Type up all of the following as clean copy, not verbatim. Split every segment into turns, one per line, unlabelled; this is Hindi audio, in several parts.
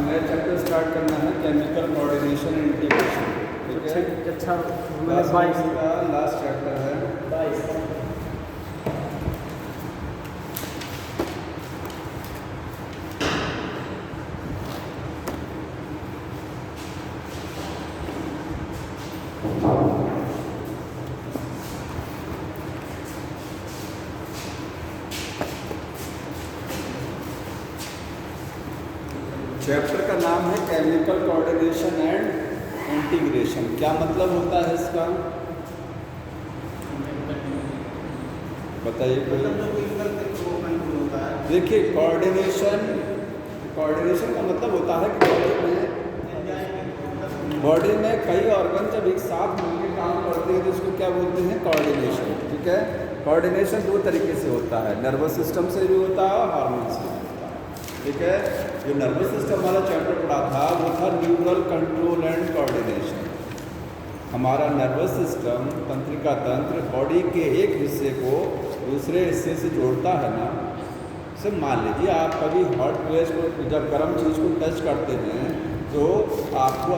नया चैप्टर स्टार्ट करना है, केमिकल कोऑर्डिनेशन एंड इंटीग्रेशन। ठीक है,
अच्छा
क्लास 22 का लास्ट चैप्टर है।
22।
चैप्टर का नाम है केमिकल कोऑर्डिनेशन एंड इंटीग्रेशन। क्या मतलब होता है इसका, बताइए कोई। देखिए, कोऑर्डिनेशन का मतलब होता है कि बॉडी में कई ऑर्गन जब एक साथ मिलकर काम करते हैं तो उसको क्या बोलते हैं, कोऑर्डिनेशन। ठीक है, कोऑर्डिनेशन दो तरीके से होता है, नर्वस सिस्टम से भी होता है और हार्मोन से भी होता है। ठीक है, जो नर्वस सिस्टम वाला चैप्टर पढ़ा था वो था न्यूरल कंट्रोल एंड कोऑर्डिनेशन। हमारा नर्वस सिस्टम, तंत्रिका तंत्र, बॉडी के एक हिस्से को दूसरे हिस्से से जोड़ता है ना। सिर्फ मान लीजिए आप कभी हॉट प्लेस को, जब गर्म चीज़ को टच करते हैं तो आपको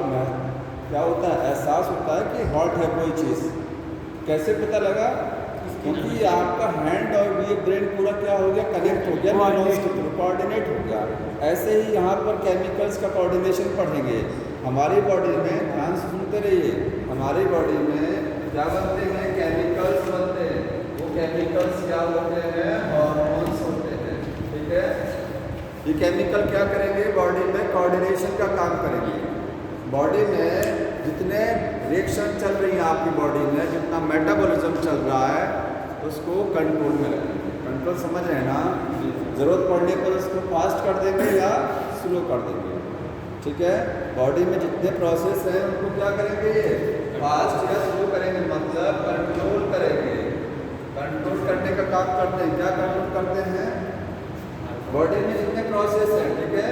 क्या होता है, एहसास होता है कि हॉट है कोई चीज़। कैसे पता लगा, क्योंकि आपका हैंड और ये ब्रेन पूरा क्या हो गया, कनेक्ट हो गया, कोऑर्डिनेट हो गया। ऐसे ही यहाँ पर केमिकल्स का कोऑर्डिनेशन पढ़ेंगे। हमारी बॉडी में, ध्यान से सुनते रहिए, हमारी बॉडी में क्या बनते हैं, केमिकल्स बनते हैं। वो केमिकल्स क्या होते हैं, हार्मोन्स होते हैं। ठीक है, ये केमिकल क्या करेंगे, बॉडी में कोऑर्डिनेशन का काम करेंगे। बॉडी में जितने रिएक्शन चल रही है आपकी बॉडी में, जितना मेटाबॉलिज्म चल रहा है, उसको कंट्रोल में रखेंगे। कंट्रोल समझ रहे हैं ना, ज़रूरत पड़ने पर उसको फास्ट कर देंगे या स्लो कर देंगे। ठीक है, बॉडी में जितने प्रोसेस हैं उनको क्या करेंगे, फास्ट या स्लो करेंगे, मतलब कंट्रोल करेंगे। कंट्रोल करने का काम करते हैं। क्या कंट्रोल करते हैं, बॉडी में जितने प्रोसेस हैं। ठीक है,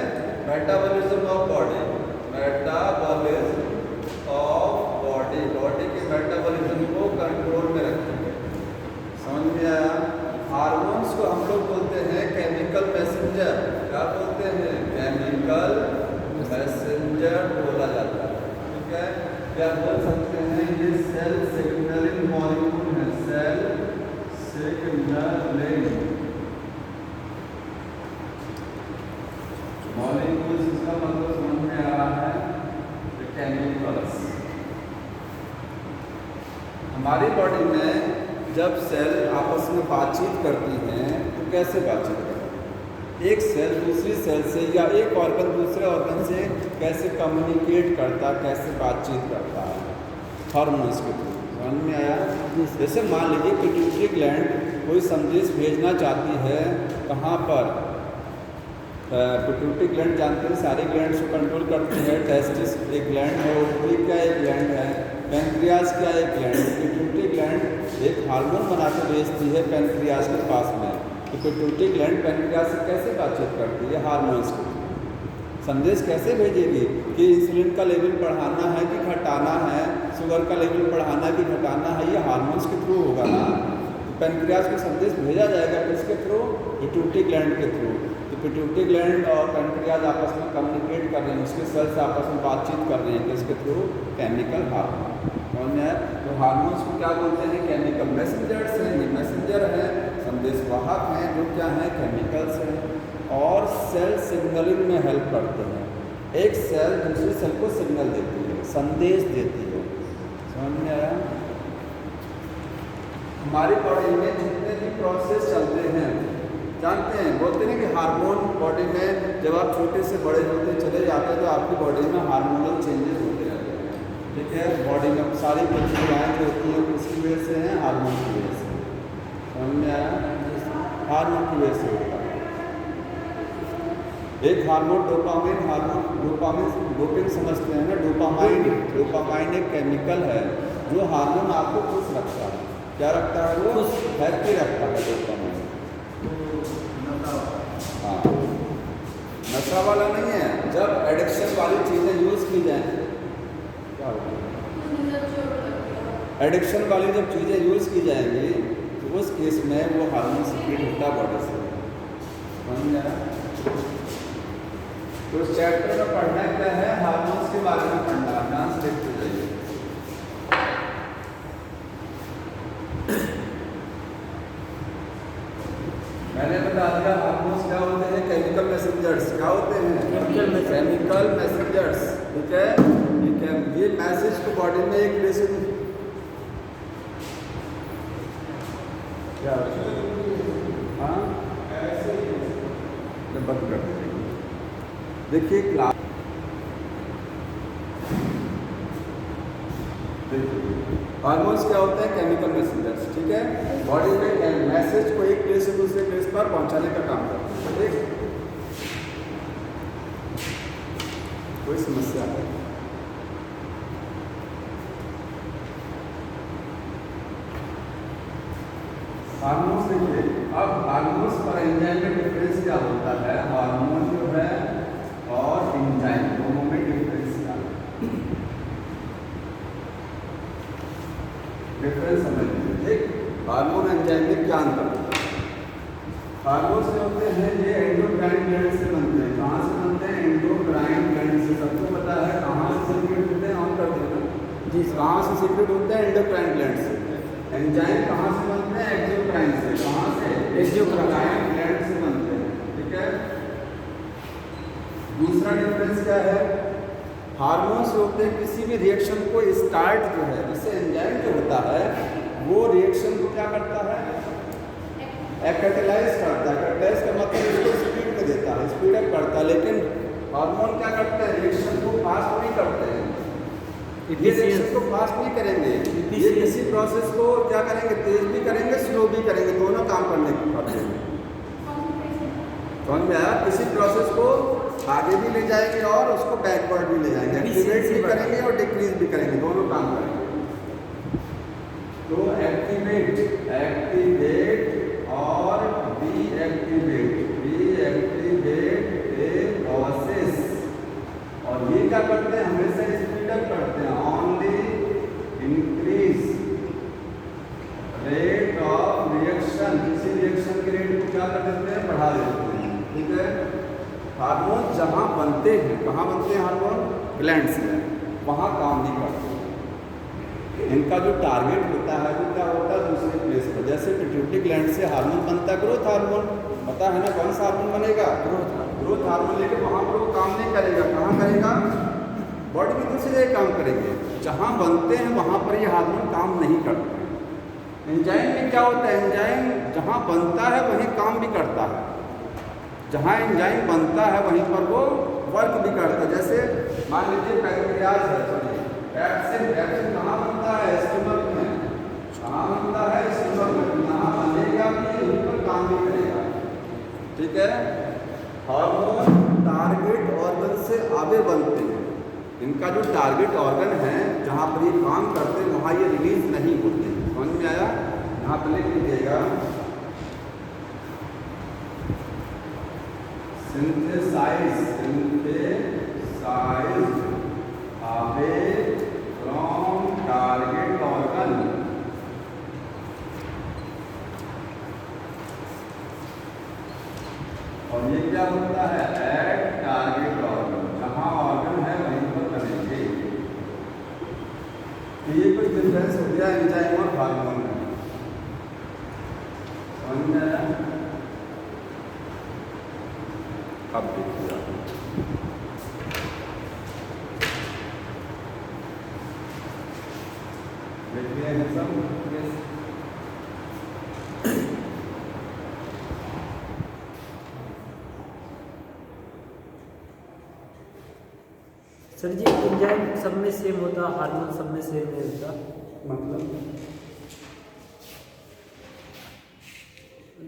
metabolism of body, metabolism of body, body के मेटाबॉलिज्म को कंट्रोल में रखेंगे। समझ में आया। हार्मोन्स को हम लोग बोलते हैं केमिकल मैसेंजर। क्या बोलते हैं, केमिकल मैसेंजर बोला जाता है। ठीक है, क्या बोल सकते हैं, ये सेल सिग्नलिंग मॉलिक्यूल है, सेल सिग्नलिंग मॉलिक्यूल्स, इसका मतलब समझ में आ रहा है, केमिकल्स। हमारी बॉडी में जब सेल आपस में बातचीत करती हैं तो कैसे बातचीत करती हैं, एक सेल दूसरी सेल से या एक ऑर्गन दूसरे ऑर्गन से कैसे कम्युनिकेट करता, कैसे बातचीत करता है, हार्मोन्स के थ्रू। समझ में आया। जैसे मान लीजिए पिट्यूटरी ग्लैंड कोई संदेश भेजना चाहती है, कहाँ पर, पिट्यूटरी ग्लैंड जानते हैं सारे ग्लैंड्स को कंट्रोल करती है। टेस्टिस एक ग्लैंड है, ओवरी क्या एक ग्लैंड है, पैंक्रियाज क्या एक ग्लैंड है। पिट्यूटरी ग्लैंड एक हार्मोन बना के भेजती है पैंक्रियाज के पास में। तो पिट्यूटरी ग्लैंड पैंक्रियाज से कैसे बातचीत करती है, हार्मोन्स के संदेश कैसे भेजेगी कि इंसुलिन का लेवल बढ़ाना है कि घटाना है, शुगर का लेवल बढ़ाना है कि घटाना है, ये हार्मोन्स के थ्रू होगा ना। तो पैंक्रियाज को संदेश भेजा जाएगा किसके थ्रू, पिट्यूटरी ग्लैंड के थ्रू। तो पिट्यूटरी ग्लैंड और पैंक्रियाज आपस में कम्युनिकेट कर रहे हैं, उसके सेल्स आपस में बातचीत कर रहे हैं किसके थ्रू, केमिकल हार्मोन। समझ में है। तो हार्मोन्स को क्या बोलते हैं, केमिकल मैसेंजर्स हैं। ये मैसेंजर हैं, संदेशवाहक हैं, जो क्या हैं, केमिकल्स हैं, और सेल सिग्नलिंग में हेल्प करते हैं। एक सेल दूसरी सेल को सिग्नल देती है, संदेश देती है। समझ में आया। हमारी बॉडी में जितने भी प्रोसेस चलते हैं, जानते हैं, बोलते हैं कि हार्मोन बॉडी में जब आप छोटे से बड़े होते चले जाते हैं तो आपकी बॉडी में हार्मोनल चेंजेस होते रहते हैं। ठीक है, बॉडी में सारी प्रक्रियाएँ जो होती हैं उसकी वजह से हैं, हार्मोन की वजह से। समझ में आया, हार्मोन की वजह से होता है। एक हार्मोन डोपामाइन, डोपिंग समझते हैं ना, डोपामाइन एक केमिकल है जो हार्मोन आपको खुश रखता है। क्या रखता है, वो हैप्पी रखता है डोपामाइन। हाँ, नशा वाला नहीं है। जब एडिक्शन वाली चीज़ें यूज़ की जाएँ, क्या होगा, एडिक्शन वाली जब चीज़ें यूज़ की जाएंगी तो उस केस में वो हार्मोन सीक्रेट होता है बॉडी से। समझ में आया। तो इस चैप्टर में पढ़ना क्या है, हार्मोन्स के बारे में पढ़ना है। ध्यान से देखते जाइए। मैंने बता दिया हार्मोन्स क्या होते हैं, केमिकल मैसेंजर्स। क्या होते हैं? Chemical messengers. ठीक है, ठीक है। ये मैसेज को बॉडी में एक प्लेस से क्या हाँ बंद कर दीजिए। देखिए क्लास, हार्मोन्स क्या होते हैं? Chemical messengers. ठीक है, बॉडी में मैसेज को एक प्लेस से दूसरे प्लेस पर पहुंचाने का काम करते हैं। ठीक, कोई समस्या है? हार्मोन्स देखिए, अब हार्मोन्स पर एंजाइम में डिफरेंस क्या होता है? हार्मोन जो है और एंजाइम दोनों में डिफरेंस क्या है? डिफरेंस समझ लीजिए। ठीक, हार्मोन एंजाइम में क्या अंतर होता है? हार्मोन्स जो होते हैं ये एंडोक्राइन ग्लैंड से बनते हैं। कहाँ से बनते हैं? एंडोक्राइन ग्लैंड से। सबको पता है कहाँ से सीक्रेट होते हैं? ऑन कर देना जी। कहाँ से सीक्रेट होते हैं? एंडोक्राइन ग्लैंड से। एंजाइम कहाँ से बनते हैं? एक्सोक्राइन से। कहाँ से? एक्सोक्राइन ग्लैंड से बनते हैं। ठीक है, दूसरा डिफरेंस क्या है? हार्मोन्स होते हैं किसी भी रिएक्शन को स्टार्ट जो है, जैसे एंजाइम जो होता है वो रिएक्शन को क्या करता है? कैटालाइज करता है। कैटालाइज का मतलब इसको स्पीड में देता है, स्पीड अप करता है। लेकिन हार्मोन क्या करते हैं? रिएक्शन को फास्ट नहीं करते हैं। ये रिएक्शन को फास्ट नहीं करेंगे, ये किसी प्रोसेस को क्या करेंगे? तेज भी करेंगे, स्लो भी करेंगे, दोनों काम करने की बात है। समझ में आया? किसी प्रोसेस को आगे भी ले जाएंगे और उसको बैकवर्ड भी ले जाएंगे, एक्टिवेट भी करेंगे और डिक्रीज भी करेंगे, दोनों काम करेंगे। तो एक्टिवेट, एक्टिवेट और डीएक्टिवेट, डीएक्टिवेट ए प्रोसेस। और ये क्या करते हैं? हमेशा स्पीड अप करते हैं। Only increase rate of reaction, किसी रिएक्शन के रेट को क्या कर देते हैं? बढ़ा देते हैं। ठीक है, हार्मोन जहाँ बनते हैं, कहाँ बनते हैं हार्मोन? ग्लैंड्स में, वहाँ काम नहीं करते। इनका जो टारगेट होता है वो क्या होता है? दूसरे प्लेस पर। जैसे पिट्यूटरी ग्लैंड से हार्मोन बनता है, ग्रोथ हार्मोन। पता है ना कौन सा हार्मोन बनेगा? Growth hormone. लेकिन वहाँ पर वो काम नहीं करेगा। कहाँ करेगा? बॉडी में दूसरी जगह काम करेंगे। जहाँ बनते हैं वहाँ पर ये हार्मोन काम नहीं करते। एंजाइम में क्या होता है? एंजाइम जहाँ बनता है वहीं काम भी करता है। जहाँ एंजाइम बनता है वहीं पर वो वर्क भी करता है। जैसे मान लीजिए पैंक्रियाज है, चलिए पैप्सिन, पैप्सिन कहाँ बनता है? स्टमक में। कहाँ बनता है? स्टमक में। यहाँ बनेगा भी, यहीं पर काम भी करेगा। ठीक है, हार्मोन टारगेट ऑर्गन से आगे बनते हैं। इनका जो टारगेट ऑर्गन है जहाँ पर ये काम करते हैं वहाँ ये रिलीज नहीं होते हैं। समझ में आया? यहाँ पर लिख लीजिएगा synthesize, synthesize away from target organ। और ये क्या होता है? एट टारगेट ऑर्गन, जहां ऑर्गन है वहीं पर करेंगे। तो ये कुछ डिफरेंस हो गया एंजाइम और हार्मोन में। समझ में आया? अब देखिए
सर जी, एंजाइम सब में सेम होता, हार्मोन सब में सेम नहीं होता?
मतलब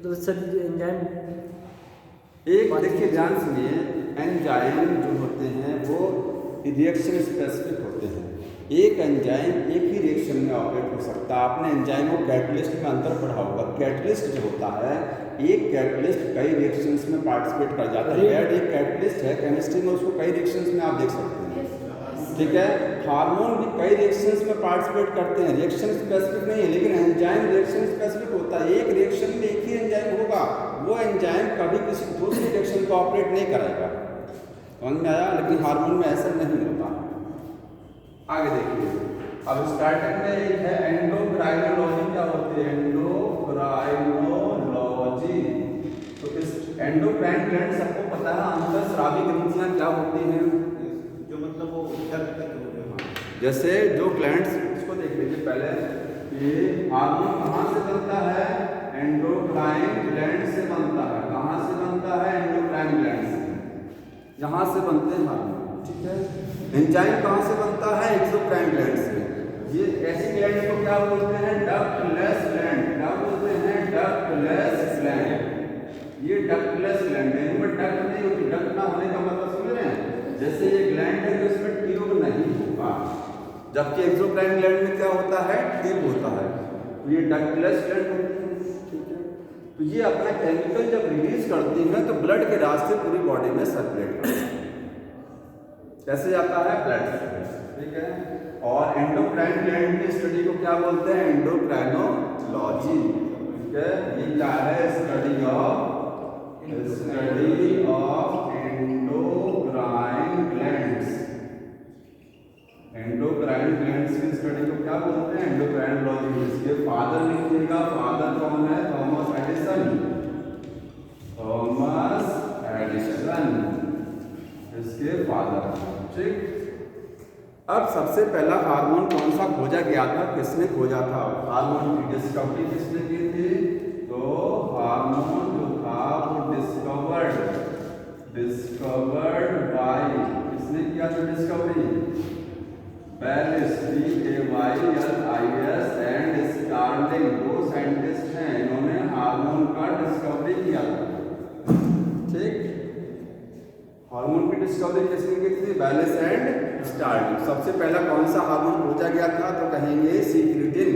तो सर एंजाइम
एक देखिए ध्यान सुनिए, एंजाइम जो होते हैं वो रिएक्शन स्पेसिफिक होते हैं। एक एंजाइम एक ही रिएक्शन में ऑपरेट हो सकता है। आपने एंजाइम और कैटलिस्ट में अंतर पढ़ा होगा। कैटलिस्ट जो होता है, एक कैटलिस्ट कई रिएक्शंस में पार्टिसिपेट कर जाता है। एक कैटलिस्ट है केमिस्ट्री में, उसको कई रिएक्शंस में आप देख सकते हैं। ठीक है, हार्मोन भी कई रिएक्शंस में पार्टिसिपेट करते हैं। रिएक्शन स्पेसिफिक नहीं है, लेकिन एंजाइम रिएक्शन स्पेसिफिक होता है। एक रिएक्शन में एक ही एंजाइम होगा, वो एंजाइम कभी किसी दूसरी रिएक्शन को ऑपरेट नहीं करेगा। समझ में आया? लेकिन हार्मोन में ऐसा नहीं होता। आगे देखिए, अब स्टार्टिंग में एक है एंडोक्राइनोलॉजी। क्या होती है एंडोक्राइनोलॉजी? तो इस एंडोक्राइन ग्लैंड सबको पता है, अंतःस्रावी ग्रंथियां क्या होती हैं,
जो मतलब वो
जैसे जो ग्लैंड्स, इसको देख लीजिए पहले, ये हार्मोन कहाँ से बनता है? एंडोक्राइन ग्लैंड से बनता है। कहाँ से बनता है? एंडोक्राइन ग्लैंड से, यहाँ से बनते हैं हार्मोन, ठीक है। एंजाइम कहाँ से बनता है? एक्सोक्राइन ग्लैंड से। ये ऐसी ग्लैंड को क्या बोलते हैं? Ductless gland. क्या बोलते हैं? Ductless gland. ये डक्टलेस ग्लैंड है, इनमें डक्ट नहीं होती। डक्ट ना होने का मतलब समझ रहे हैं? जैसे ये ग्लैंड है तो इसमें ट्यूब नहीं होगा, जबकि एक्सोक्राइन ग्लैंड में क्या होता है? ट्यूब होता है। तो ये डक्टलेस ग्लैंड होती है, ठीक है। तो ये अपना केमिकल जब रिलीज करती है तो ब्लड के रास्ते पूरी बॉडी में सर्कुलेट करती है। कैसे जाता है? ब्लड से, ठीक है। और एंडोक्राइन ग्लैंड की स्टडी को क्या बोलते हैं? एंडोक्राइनोलॉजी, ठीक है। ये क्या है? Study of endocrine glands. Endocrine glands की स्टडी को क्या बोलते हैं? एंडोक्राइनोलॉजी। इसके फादर लिखिएगा, फादर कौन है? Thomas Edison. थॉमस एडिसन इसके फादर, ठीक। अब सबसे पहला हार्मोन कौन सा खोजा गया था? किसने खोजा था? हार्मोन की डिस्कवरी किसने की थी? तो हार्मोन जो था वो डिस्कवर्ड बाय, किसने किया था discovery? Bayliss, BAYLIS and Starlink, दो साइंटिस्ट हैं, इन्होंने हार्मोन का डिस्कवरी किया था, ठीक। हार्मोन की डिस्कवरी किसने की थी? Bayliss and Starlink. सबसे पहला कौन सा हार्मोन खोजा गया था? तो कहेंगे सीक्रेटिन।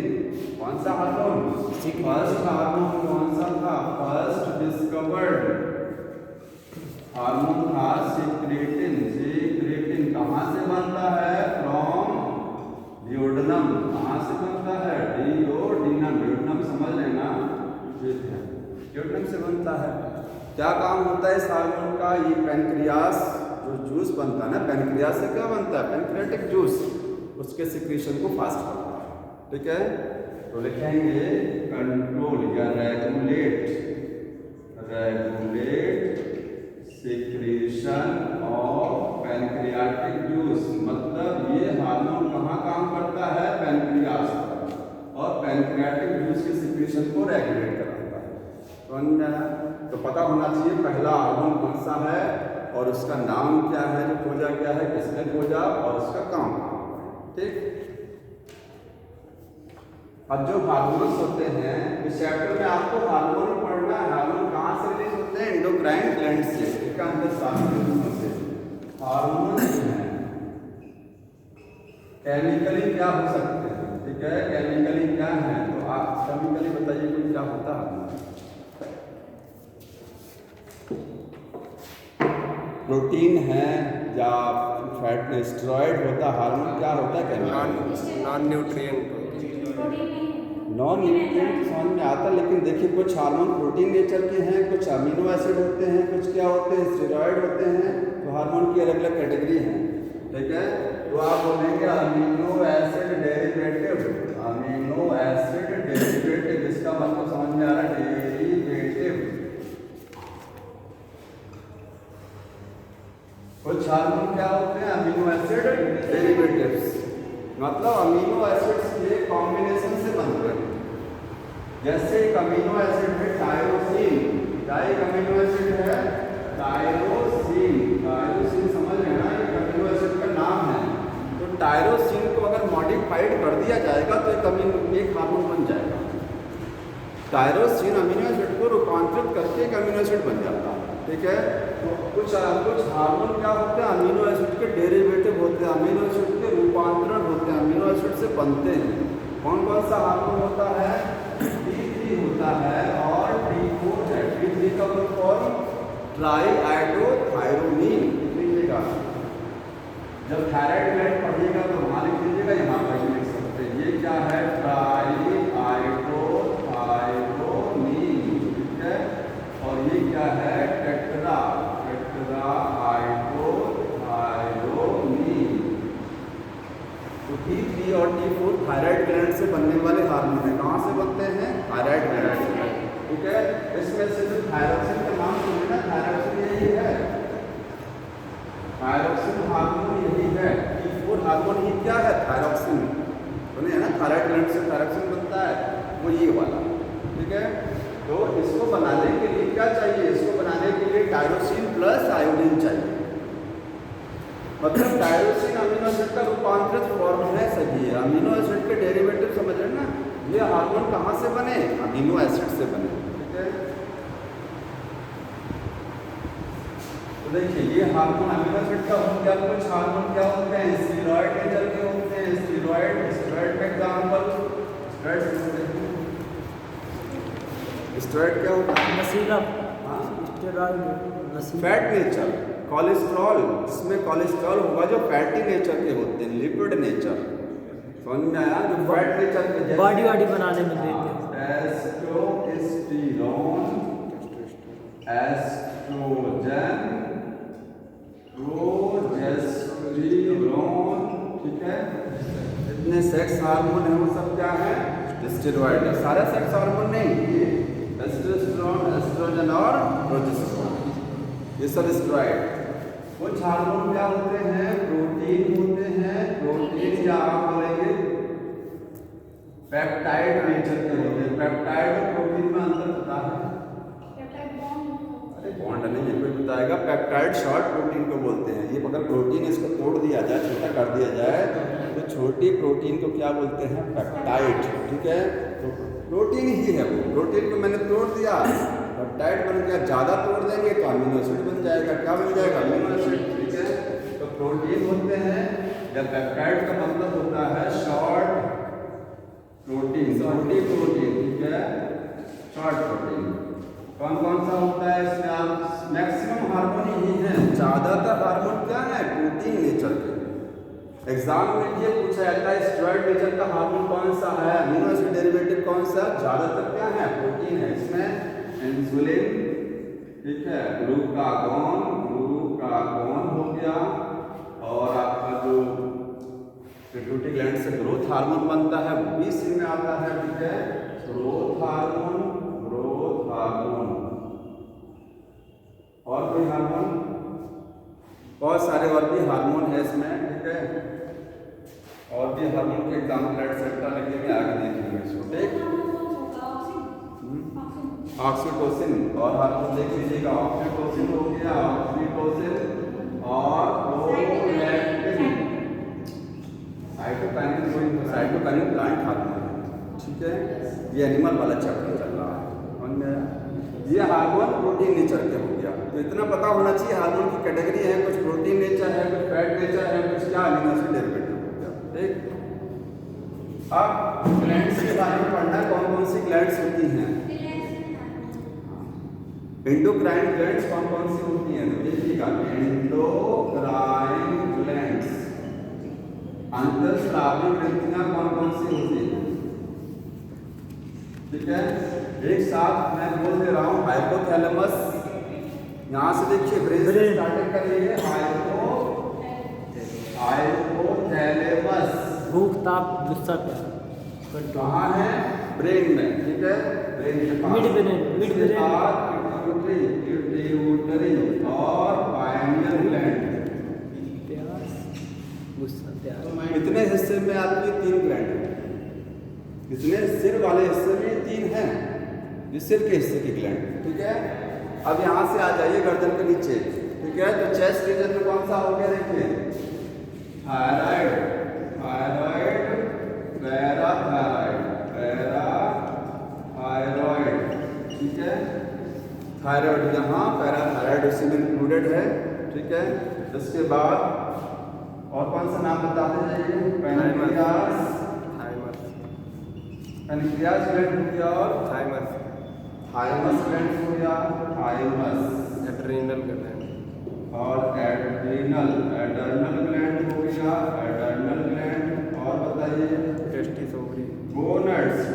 कौन सा हार्मोन? फर्स्ट हार्मोन कौन सा था? फर्स्ट डिस्कवर्ड हार्मोन था सीक्रेटिन। सीक्रेटिन कहाँ से बनता है? From duodenum. कहाँ से बनता है? डिओडेनम। डिओडेनम समझ लेना, डिओडेनम से बनता है। क्या काम होता है इस हार्मोन का? ये पैनक्रियास जो जूस बनता है ना, पैनक्रियास से क्या बनता है? पैनक्रियाटिक जूस, उसके सिक्रीशन को फास्ट करता है, ठीक है। तो लिखेंगे कंट्रोल या regulate secretion of pancreatic juice. मतलब ये हार्मोन कहाँ काम करता है? पैनक्रियास पर, और पैनक्रियाटिक जूस के सिक्रीशन को रेगुलेट कराता है। तो पता होना चाहिए पहला हार्मोन कौन सा है और उसका नाम क्या है जो खोजा गया है, किसने खोजा, और उसका काम, ठीक। अब जो हार्मोन्स होते हैं इस चैप्टर में आपको हार्मोन पढ़ना है। हार्मोन कहाँ से रिलीज होते हैं? एंडोक्राइन ग्लैंड से, इसका अंतःस्रावी ग्रंथियों से। हार्मोन केमिकली क्या हो सकते हैं, ठीक है। केमिकली क्या है? तो आप केमिकली बताइए कोई क्या होता है? प्रोटीन है या फैट स्टेरॉइड होता? हार्मोन क्या होता है?
नॉन न्यूट्रिएंट
समझ में आता। लेकिन देखिए कुछ हार्मोन प्रोटीन नेचर के हैं, कुछ अमीनो एसिड होते हैं, कुछ क्या होते हैं? स्टेरॉइड होते हैं। तो हार्मोन की अलग अलग कैटेगरी है, ठीक है। तो आप बोलेंगे amino acid derivative. Amino acid derivative, इसका मतलब समझ में आ रहा है? डेरिवेटिव। कुछ हार्मोन क्या होते हैं? अमीनो एसिड डेरिवेटिव्स, मतलब अमीनो एसिड्स के कॉम्बिनेशन से बनते हैं। जैसे एक अमीनो एसिड है टायरोसिन, क्या एक अमीनो एसिड है? टायरोसिन। टायरोसिन समझ लेना, एक अमीनो एसिड का नाम है। तो टायरोसिन को अगर मॉडिफाइड कर दिया जाएगा तो एक हार्मोन बन जाएगा। टायरोसिन अमीनो एसिड को रूपांतरित करके एक अमीनो एसिड बन जाता है, ठीक है। तो कुछ हार्मोन क्या होते हैं? अमीनो एसिड के डेरिवेटिव होते हैं, अमीनो एसिड के रूपांतरण होते हैं, अमीनो एसिड से बनते हैं। कौन कौन सा हार्मोन होता है? T3 होता है और T4 है। T3 का फुल फॉर्म ट्राईआइडोथायरोनिन लिखिएगा। जब थायराइड ग्लैंड पढ़िएगा तो वहाँ लिख लीजिएगा, यहाँ पर लिख सकते हैं। ये क्या है? ट्राईआइडोथायरोनिन, ठीक है। और ये क्या है? टेट्राआइडोथायरोनिन। थायराइड ग्लैंड से बनने वाले हार्मोन है। कहाँ से बनते हैं? थायराइड ग्लैंड से। ठीक है, इसमें से जो थायरोक्सिन का नाम सुनिए ना, थायरोक्सिन यही है, थायरोक्सिन हार्मोन यही है। T4 हार्मोन ही क्या है? थायरोक्सिन। सुनिए ना, थायराइड ग्लैंड से थायरोक्सिन बनता है, वो ये वाला। ठीक है, तो इसको बनाने के लिए क्या चाहिए? इसको बनाने के लिए टायरोसिन प्लस आयोडीन चाहिए। मतलब टायरोसिन अमीनो एसिड का रूपांतरित फॉर्म है सभी। अमीनो एसिड के डेरिवेटिव समझ रहे ना, ये हार्मोन कहाँ से बने? अमीनो एसिड से बने। ठीक है, तो देखिए ये हार्मोन अमीनो एसिड का हो गया। कुछ हार्मोन क्या होते हैं? स्टेरॉइड नेचर के होते हैं। स्टेरॉइड का एग्जांपल स्टेरॉइड क्या होता है?
नशीला।
हाँ?
स्टेरॉइड नशीला।
फैट नेचर, कोलेस्ट्रॉल, इसमें कोलेस्ट्रॉल होगा जो फैटी नेचर के होते हैं, लिपिड नेचर। समझ में आया? जो फैट नेचर के
बॉडी बनाने में देते हैं।
Testosterone, estrogen, progesterone. ठीक है, जितने सेक्स हार्मोन है वो सब क्या है? स्टेरॉइड है। सारा सेक्स हार्मोन नहीं, टेस्टोस्टेरोन, एस्ट्रोजन और प्रोजेस्टेरोन, ये सब स्टेरॉइड। कुछ हार्मोन क्या होते हैं? प्रोटीन होते हैं। प्रोटीन या आप बोलेंगे पेप्टाइड नेचर के होते हैं। पेप्टाइड और प्रोटीन में अंतर होता है। अरे बॉन्ड नहीं है, कोई बताएगा। पेप्टाइड शॉर्ट प्रोटीन को बोलते हैं। ये अगर प्रोटीन इसको तोड़ दिया जाए, छोटा कर दिया जाए, तो छोटी प्रोटीन को क्या बोलते हैं? पेप्टाइड। ठीक है, तो प्रोटीन ही है वो। प्रोटीन को मैंने तोड़ दिया, पेप्टाइड बन गया। ज़्यादा तोड़ देंगे तो अमीनो एसिड बन जाएगा। क्या बन जाएगा? Amino acid. ठीक है, तो प्रोटीन होते हैं, या पेप्टाइड का मतलब होता है शॉर्ट प्रोटीन, छोटी प्रोटीन। ठीक है, शॉर्ट प्रोटीन। कौन कौन सा होता है इसमें? आप मैक्सिमम हार्मोन ही है। ज़्यादातर हार्मोन क्या है? प्रोटीन नेचर के। एग्जाम में ये पूछा जाता है स्टेरॉइड नेचर का हार्मोन कौन सा है? अमीनो एसिड डेरिवेटिव कौन सा? ज़्यादातर क्या है? प्रोटीन है। इसमें इंसुलिन, ठीक है, ग्लूकागॉन हो गया, और आपका जो पिट्यूटरी ग्लैंड से ग्रोथ हार्मोन बनता है वो भी इसी में आता है। ठीक है, ग्रोथ हार्मोन, और कोई हार्मोन, बहुत सारे और भी हार्मोन है इसमें। ठीक है, और भी हार्मोन के एग्जाम्पल सेक्टर लिखेंगे, आगे देखेंगे इसको। ठीक, ऑक्सीटोसिन और हार्मोन देख लीजिएगा। ऑक्सीटोसिन हो गया, ऑक्सीटोसिन और प्रोलैक्टिन। साइटोकाइनिन प्लांट हार्मोन है। ठीक है, ये एनिमल वाला चैप्टर चल रहा है। समझ में आया? ये हार्मोन प्रोटीन नेचर के हो गया। तो इतना पता होना चाहिए हार्मोन की कैटेगरी है, कुछ प्रोटीन नेचर है, कुछ फैट नेचर है, कुछ क्या अमीनो एसिड डेरिवेटिव हो गया। ठीक, अब ग्लैंड्स के बारे में पढ़ना, कौन कौन सी ग्लैंड्स होती हैं? एंडोक्राइन ग्लैंड्स कौन कौन सी होती हैं? देखिएगा, एंडोक्राइन ग्लैंड्स, अंतःस्रावी ग्रंथियां कौन कौन सी होती हैं? ठीक है, एक साथ मैं बोल दे रहा हूँ। हाइपोथैलेमस, यहाँ से देखिए ब्रेन से स्टार्टिंग करिए। हाइपोथैलेमस
भूख, ताप, गुस्सा
कहाँ है? ब्रेन में। ठीक है, ब्रेन के पास।
मिड ब्रेन
पिट्यूटरी और पाइनियल ग्लैंड। कितने हिस्से में आपकी 3 ग्लैंड है? कितने सिर वाले हिस्से में 3 हैं, ये सिर के हिस्से की ग्लैंड। ठीक है, अब यहाँ से आ जाइए गर्दन के नीचे। ठीक है, तो चेस्ट रीजन में कौन सा हो गया? देखिए, थायराइड, पैराथायरॉइड। ठीक है, थायराइड यहाँ, पैराथायरॉइड उसी में इंक्लूडेड है। ठीक है, इसके बाद और कौन सा नाम बताते जाइए? पैनक्रियास ग्लैंड हो गया, और थाइमस ग्लैंड हो गया,
एड्रेनल ग्लैंड,
और एड्रेनल ग्लैंड हो गया, एड्रेनल ग्लैंड। और बताइए?
टेस्टिस ओवरी,
गोनाड्स का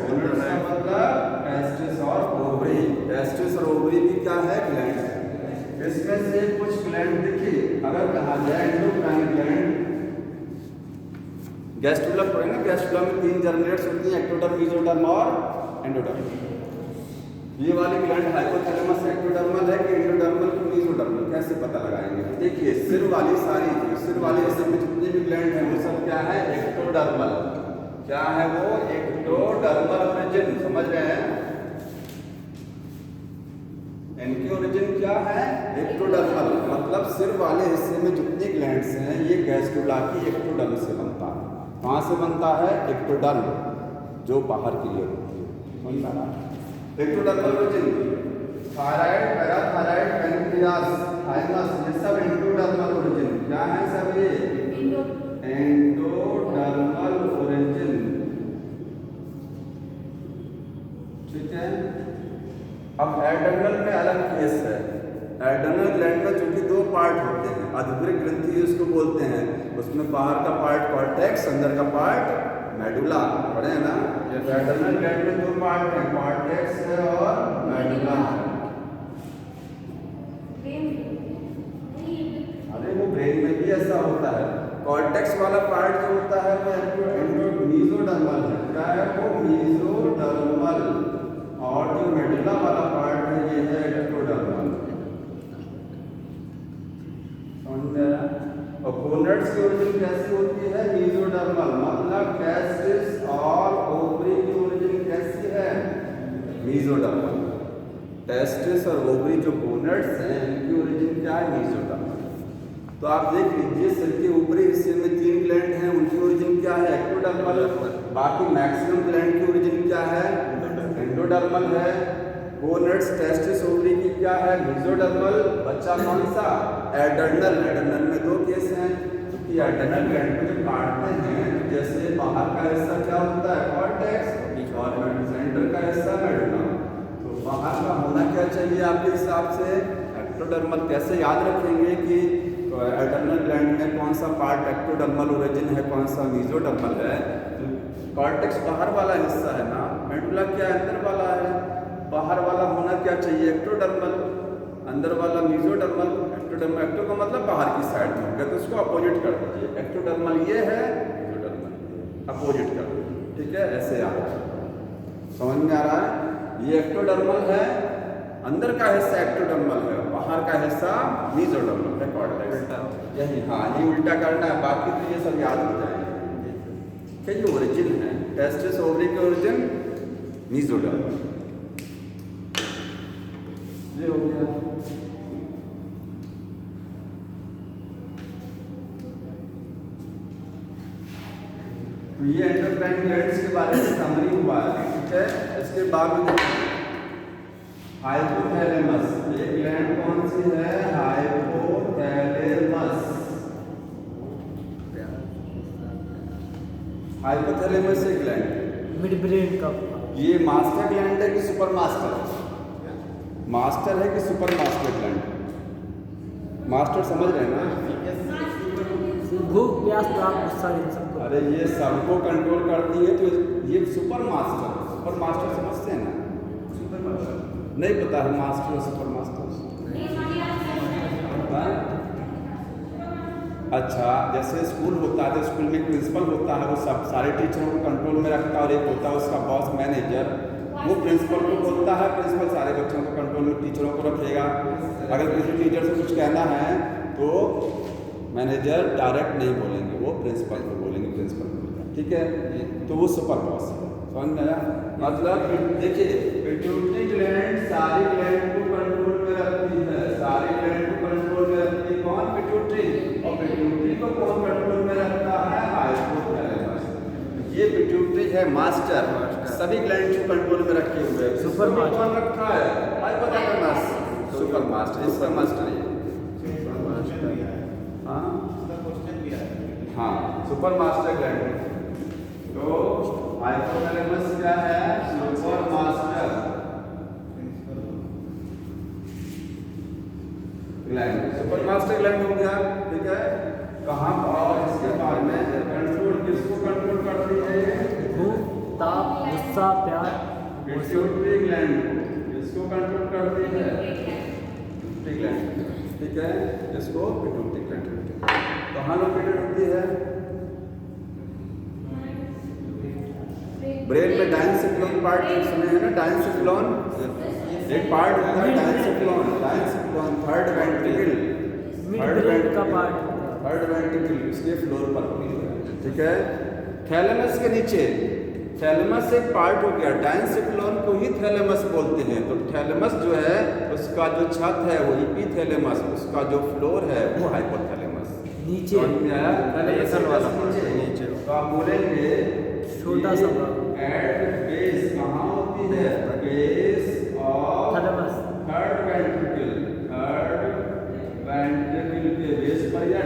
मतलब टेस्टिस और ओवरी। टेस्टिस और ओवरी भी क्या है? ग्लैंड है। इसमें से कुछ ग्लैंड देखिए, अगर कहा जाए एंडोक्राइन ग्लैंड, गैस्ट्रुला पढ़ेंगे। गैस्ट्रुला में 3 जर्मिनेट्स होती हैं, एक्टोडर्म, मेसोडर्म और एंडोडर्म। ये वाली ग्लैंड हाइपोथैलेमस एक्टोडर्मल है कि एंडोडर्मल कि मेसोडर्मल, कैसे पता लगाएंगे? देखिए सिर वाली हिस्से में जितने भी ग्लैंड हैं वो सब क्या है? एक्टोडर्मल। क्या है वो? Ectodermal origin. समझ रहे हैं? इनकी ओरिजिन क्या है? एक्टोडर्मल। मतलब सिर वाले हिस्से में जितने ग्लैंड्स हैं ये गैस्ट्रुला की एक्टोडर्म से बनता है। कहाँ से बनता है? एक्टोडर्म, जो बाहर की ओर होती है। समझ में आ रहा है? Ectodermal origin. Thyroid, parathyroid, pancreas, thymus, ये सब एंडोडर्मल ओरिजिन। क्या है सब ये? Endodermal origin. ठीक है। अब एडर्नल में अलग केस है। एडर्नल ग्लैंड में चूंकि 2 पार्ट होते हैं, अधुग्र ग्रंथि उसको बोलते हैं, उसमें बाहर का पार्ट कॉर्टेक्स, अंदर का पार्ट मेडुला। पढ़े हैं ना? ये एडर्नल ग्लैंड में 2 पार्ट हैं, कॉर्टेक्स है और मेडुला है। अरे वो ब्रेन में भी ऐसा होता है। कॉर्टेक्स वाला पार्ट जो होता है वो मेसोडर्मल है। क्या है वो? मेसोडर्मल। और जो मेडुला वाला पार्ट है ये है एक्टोडर्मल। समझ में आया? और गोनेड्स की ओरिजिन कैसी होती है? मेसोडर्मल। मतलब टेस्टिस और ओवरी की ओरिजिन कैसी है? मेसोडर्मल। टेस्टिस और ओवरी जो गोनेड्स हैं इनकी ओरिजिन क्या है? मेसोडर्मल। तो आप देख लीजिए सिर के ऊपरी हिस्से में 3 ग्लैंड हैं, उनकी ओरिजिन क्या है? एक्टोडर्मल। बाकी मैक्सिमम ग्लैंड की ओरिजिन क्या है? एंडोडर्मल है। गोनेड्स, टेस्टिस, ओवरी की क्या है? मेसोडर्मल। बच्चा कौन सा? एडर्नल। एडर्नल में 2 केस हैं, क्योंकि एडर्नल ग्लैंड को जब काटते हैं तो जैसे बाहर का हिस्सा क्या होता है? कॉर्टेक्स, और सेंटर का हिस्सा मेडुला। तो बाहर का होना क्या चाहिए आपके हिसाब से? एक्टोडर्मल। कैसे याद रखेंगे कि एडर्नल ग्लैंड में कौन सा पार्ट एक्टोडर्मल ओरिजिन है, कौन सा मेसोडर्मल है? तो कॉर्टेक्स बाहर वाला हिस्सा है ना, मेडुला क्या अंदर वाला है। बाहर वाला होना क्या चाहिए? एक्टोडर्मल। अंदर वाला मेसोडर्मल। एक्टोडर्मल, एक्टो का मतलब बाहर की साइड में हो गया, तो इसको अपोजिट कर दीजिए। एक्टोडर्मल ये है, मेसोडर्मल अपोजिट कर दीजिए। ठीक है, ऐसे आ रहा है। समझ में आ रहा है? ये एक्टोडर्मल है, अंदर का हिस्सा एक्टोडर्मल है, बाहर का हिस्सा मेसोडर्मल है, कॉर्टेक्स। यही, हाँ, ये उल्टा करना है, बाकी तो ये सब याद हो जाएंगे। क्या ये ओरिजिन है? टेस्टिस ओवरी के ओरिजिन मेसोडर्मल। ये हो गया। तो ये एंडोक्राइन ग्लैंड्स के बारे में समरी हुआ है। ठीक है, इसके बाद में हाइपोथैलेमस। ये ग्लैंड कौन सी है? हाइपोथैलेमस। हाइपोथैलेमस से ग्लैंड
मिड ब्रेन का।
ये मास्टर ग्लैंड है कि सुपर मास्टर? मास्टर है कि सुपर मास्टर ग्लैंड? मास्टर समझ रहे हैं ना?
भूख प्यास रात गुस्सा इन सबको।
अरे ये सबको कंट्रोल करती है, तो ये सुपर मास्टर। सुपर मास्टर समझते हैं ना? सुपर मास्टर नहीं पता है? Master super master. अच्छा, जैसे स्कूल होता है तो स्कूल में प्रिंसिपल होता है, वो सब सारे टीचरों को कंट्रोल में रखता है, और एक होता है उसका बॉस मैनेजर, वो प्रिंसिपल को बोलता है, प्रिंसिपल सारे बच्चों को कंट्रोल में, टीचरों को रखेगा। अगर किसी टीचर से कुछ कहना है तो मैनेजर डायरेक्ट नहीं बोलेंगे, वो प्रिंसिपल को बोलेंगे, प्रिंसिपल को। ठीक है, तो वो सुपर बॉस है। समझ में आया? मतलब देखिए, पिट्यूटरी ग्लैंड सारी ग्लैंड को कंट्रोल में रखती है, सारी ग्लैंड को कंट्रोल में रखती है कौन? पिट्यूटरी। और पिट्यूटरी को कौन कंट्रोल में रखता है? हाइपोथैलेमस। ये पिट्यूटरी है मास्टर, सभी ग्लैंड को कंट्रोल में रखे हुए है।
सुपर मास्टर
कौन रखा है? हाइपोथैलेमस। सुपर मास्टर, इसका मास्टर है। हाँ, सुपर मास्टर ग्लैंड। तो हाइपोथैलेमस क्या है? Super master gland. Super master gland हो गया। ठीक है, कहाँ? और इसके बाद में कंट्रोल किसको कंट्रोल करती है?
भूख, ताप, गुस्सा, प्यार।
पिट्यूटरी ग्लैंड किसको कंट्रोल करती है? Pituitary gland. ठीक है, इसको पिट्यूटरी ग्लैंड कहाँ लोकेटेड होती है? ब्रेन में डायंसिक्लोन पार्ट सुने हैं ना, डायंसिक्लोन एक पार्ट होता है डायंसिक्लोन, थर्ड वेंट्रिकल, थर्ड वेंट्रिकल इसके फ्लोर पर होती है, ठीक है। थैलेमस के नीचे, थैलेमस एक पार्ट हो गया, डायंसिक्लोन को ही थैलेमस बोलते हैं। तो थैलेमस जो है उसका जो छत है वो इपीथैलेमस, उसका जो फ्लोर है वो हाइपोथैलेमस
नीचे
नीचे। तो आप बोलेंगे
छोटा सा
एट बेस कहाँ होती है, base of
thalamus,
third ventricle के बेस पर या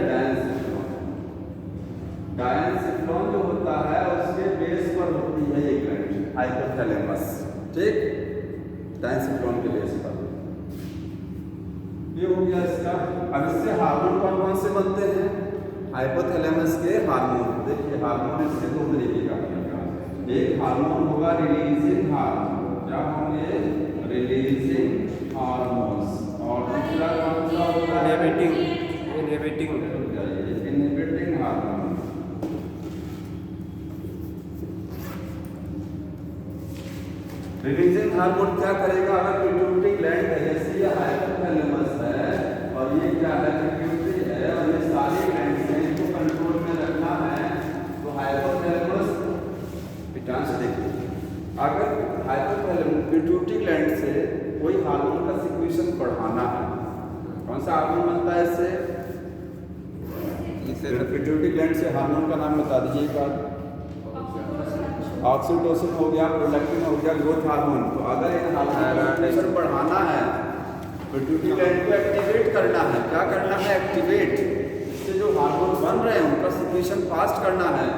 डायंसिक्लोन जो होता है उसके बेस पर होती है ये ग्लैंड हाइपोथैलेमस, ठीक, डायंसिक्लोन के बेस पर। ये हो गया इसका। अब इससे हार्मोन कौन से बनते हैं, हाइपोथैलेमस के हार्मोन। देखिए हार्मोन इससे दो तरीके का बनेगा, एक हार्मोन होगा रिलीजिंग हार्मोन, क्या होंगे, रिलीजिंग हार्मोन्स, और दूसरा कौन सा होगा,
इनहिबिटिंग
हार्मोन। रिलीजिंग हार्मोन क्या करेगा, अगर पिट्यूटरी ग्लैंड है, जैसे ये हाइपोथैलेमस है और ये क्या है, पिट्यूटरी है, और ये सारी ग्लैंड्स हैं, इनको कंट्रोल में रखना है, तो हाइपोथैलेमस ध्यान से देखिए, अगर हाइपोथैलेमस पिट्यूटरी ग्लैंड से कोई हार्मोन का सिक्रीशन बढ़ाना है, कौन सा हार्मोन बनता है इससे, पिट्यूटरी ग्लैंड से हार्मोन का नाम बता दीजिए एक बार। ऑक्सीटोसिन हो गया, प्रोलैक्टिन हो गया, ग्रोथ हार्मोन। तो अगर इन हार्मोन को बढ़ाना है, पिट्यूटरी ग्लैंड को एक्टिवेट करना है, क्या करना है, एक्टिवेट, इससे जो हार्मोन बन रहे हैं उनका सिक्रीशन फास्ट करना है।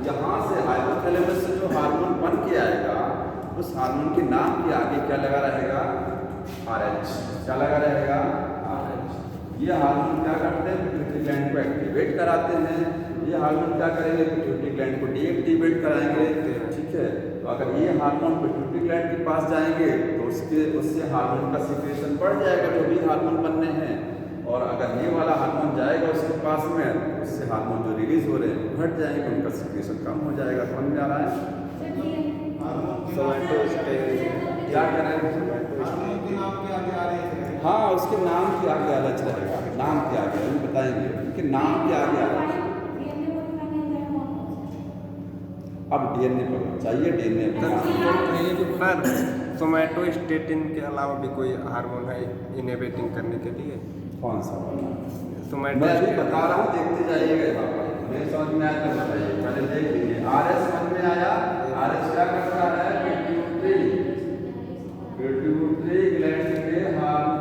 यहाँ से हाइपोथैलेमस से जो हार्मोन बन के आएगा उस हार्मोन के नाम के आगे क्या लगा रहेगा, RH, क्या लगा रहेगा, RH। ये हार्मोन क्या करते हैं, पिट्यूटरी ग्लैंड को एक्टिवेट कराते हैं। ये हार्मोन क्या करेंगे, पिट्यूटरी ग्लैंड को डीएक्टिवेट कराएंगे, ठीक है। तो अगर ये हार्मोन पिट्यूटरी ग्लैंड के पास जाएंगे तो उससे हार्मोन का सिक्रेशन बढ़ जाएगा, जो भी हार्मोन बनने हैं, और अगर ये वाला हार्मोन जाएगा उसके पास में, उससे हार्मोन जो रिलीज हो रहे हैं घट जाएंगे, उनका सिक्रेशन कम हो जाएगा। समझ में आ रहा है, क्या करें, हाँ उसके नाम के आगे अलग रहेगा, नाम के आगे हम बताएंगे कि नाम के आगे अलग। अब डीएनए पर चाहिए, डीएनए
पर सोमैटोस्टेटिन के अलावा भी कोई हार्मोन है इनहिबिटिंग करने के लिए,
कौन सा, मैं अभी
सोमैटो
बता रहा हूँ, देखते जाइएगा यहाँ पर, नहीं समझ में आया तो बताइए, पहले देख लीजिए। RS समझ में आया, RS क्या करता है, पिट्यूटरी ग्लैंड के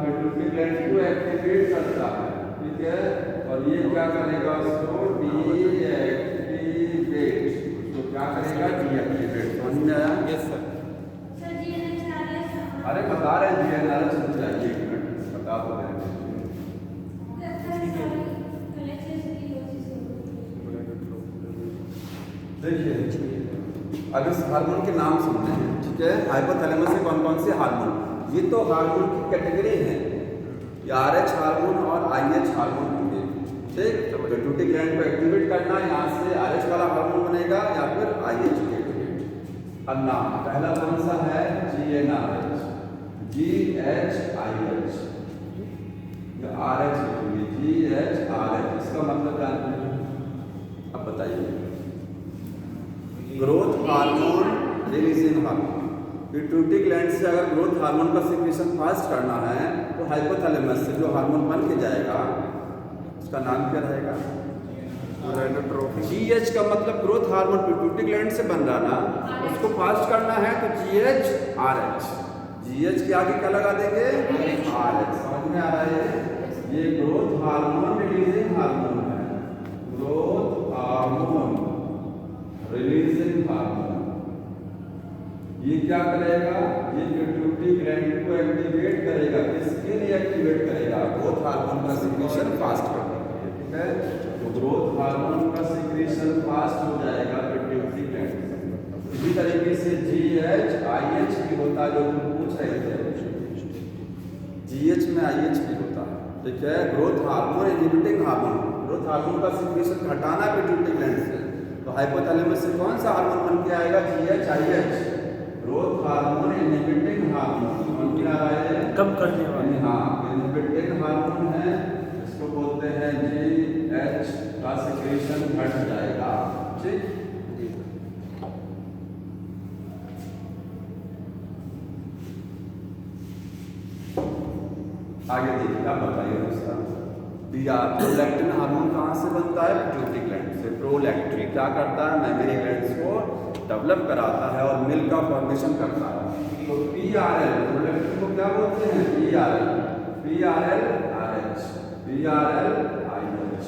पिट्यूटरी ग्लैंड को एक्टिवेट करता है, ठीक है, और ये क्या करेगा, उसको डीएक्टिवेट, तो क्या करेगा, डीएक्टिवेट। समझ में आया,
यस सर।
अरे बता रहे हैं DNRH चाहिए, एक मिनट बता दो रहे हैं। देखिए अब इस हार्मोन के नाम सुनते हैं, ठीक है, हाइपोथैलेमस से कौन से हार्मोन, ये तो हार्मोन की कैटेगरी है, या RH हार्मोन और IH हार्मोन होंगे, ठीक। तो पिट्यूटरी ग्लैंड को एक्टिवेट करना, यहाँ से RH वाला हार्मोन बनेगा या फिर IH को एक्टिवेट। अब नाम पहला कौन सा है, GnRH, GHIH, RH होंगे, GHRH, इसका मतलब जानते हैं, अब बताइए। Growth hormone, releasing hormone, pituitary gland से अगर ग्रोथ हार्मोन का सिक्रेशन फास्ट करना है तो हाइपोथैलेमस से जो हार्मोन बन के जाएगा उसका नाम क्या रहेगा, GH का मतलब ग्रोथ हार्मोन पिट्यूटरी ग्लैंड से बन रहा ना, उसको फास्ट करना है तो GHRH, GH के आगे क्या लगा देंगे, RH। समझ में आ रहा है, ये ग्रोथ हार्मोन रिलीजिंग हार्मोन है, ग्रोथ हार्मोन रिलीजिंग हार्मोन। ये क्या करेगा, ये पिट्यूटरी ग्लैंड को एक्टिवेट करेगा, किसके लिए एक्टिवेट करेगा, ग्रोथ हार्मोन का सिक्रीशन फास्ट करने के लिए, ठीक है। तो ग्रोथ हार्मोन का सिक्रीशन फास्ट हो जाएगा पिट्यूटरी ग्लैंड से। इसी तरीके से GHIH भी होता है, जो तुम पूछ रहे थे, GH में IH भी होता है, ठीक है। Growth hormone inhibiting hormone, growth hormone का सिक्रीशन घटाना पिट्यूटरी ग्लैंड से, तो हाइपोथैलेमस से कौन सा हार्मोन बन के आएगा? GHIH, growth hormone, inhibiting hormone. कौन क्या है?
कम करने वाले।
हाँ, इनहिबिटिंग हार्मोन है, इसको बोलते हैं GH का सिक्रीशन घट जाएगा। ठीक, आगे देखिए, आप बताइए दूसरा। प्रोलैक्टिन हार्मोन कहाँ से बनता है? पिट्यूटरी ग्लैंड से। प्रोलैक्टिन क्या करता है? मेमोरी ग्लैंड्स को डेवलप कराता है और मिल्क का फॉर्मेशन करता है। तो PRL, प्रोलैक्टिन को क्या बोलते हैं? PRL, PRLIH, PRLIH।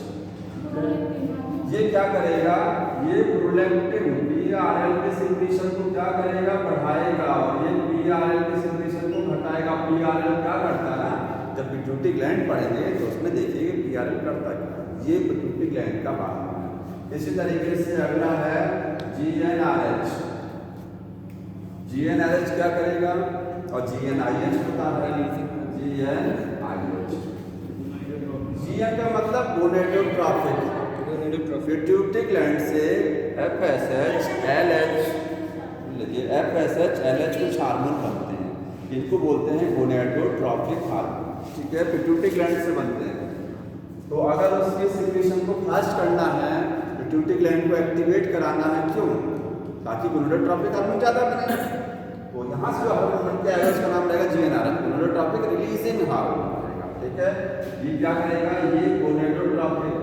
ये क्या करेगा? ये प्रोलैक्टिन PRL के सिक्रीशन को क्या करेगा? बढ़ाएगा, और ये PRL के सिक्रीशन को घटाएगा। PRL क्या करता है? जब पिट्यूटरी ग्लैंड पढ़ेंगे तो उसमें देखिए PRL करता है, ये पिट्यूटरी ग्लैंड का हार्मोन है। इसी तरीके से अगला है GnRH। GnRH क्या करेगा? और GnIH होता है, GnIH। GN का मतलब गोनेडोट्रोपिक। पिट्यूटरी ग्लैंड से FSH, LH, FSH, LH कुछ हार्मोन बनते हैं, इनको बोलते हैं गोनेडोट्रोपिक हार्मोन। ठीक है, पिट्यूटरी ग्लैंड से बनते हैं। तो अगर उसके सिक्रीशन को फास्ट करना है, पिट्यूटरी ग्लैंड को एक्टिवेट कराना है, क्यों? ताकि गोनेडोट्रोपिक हार्मोन ज़्यादा बने। तो यहाँ से जो हार्मोन बन के आएगा उसका नाम रहेगा GnRH, गोनेडोट्रोपिक रिलीजिंग हार्मोन रहेगा। ठीक है, ये क्या करेगा? ये गोनेडोट्रोपिक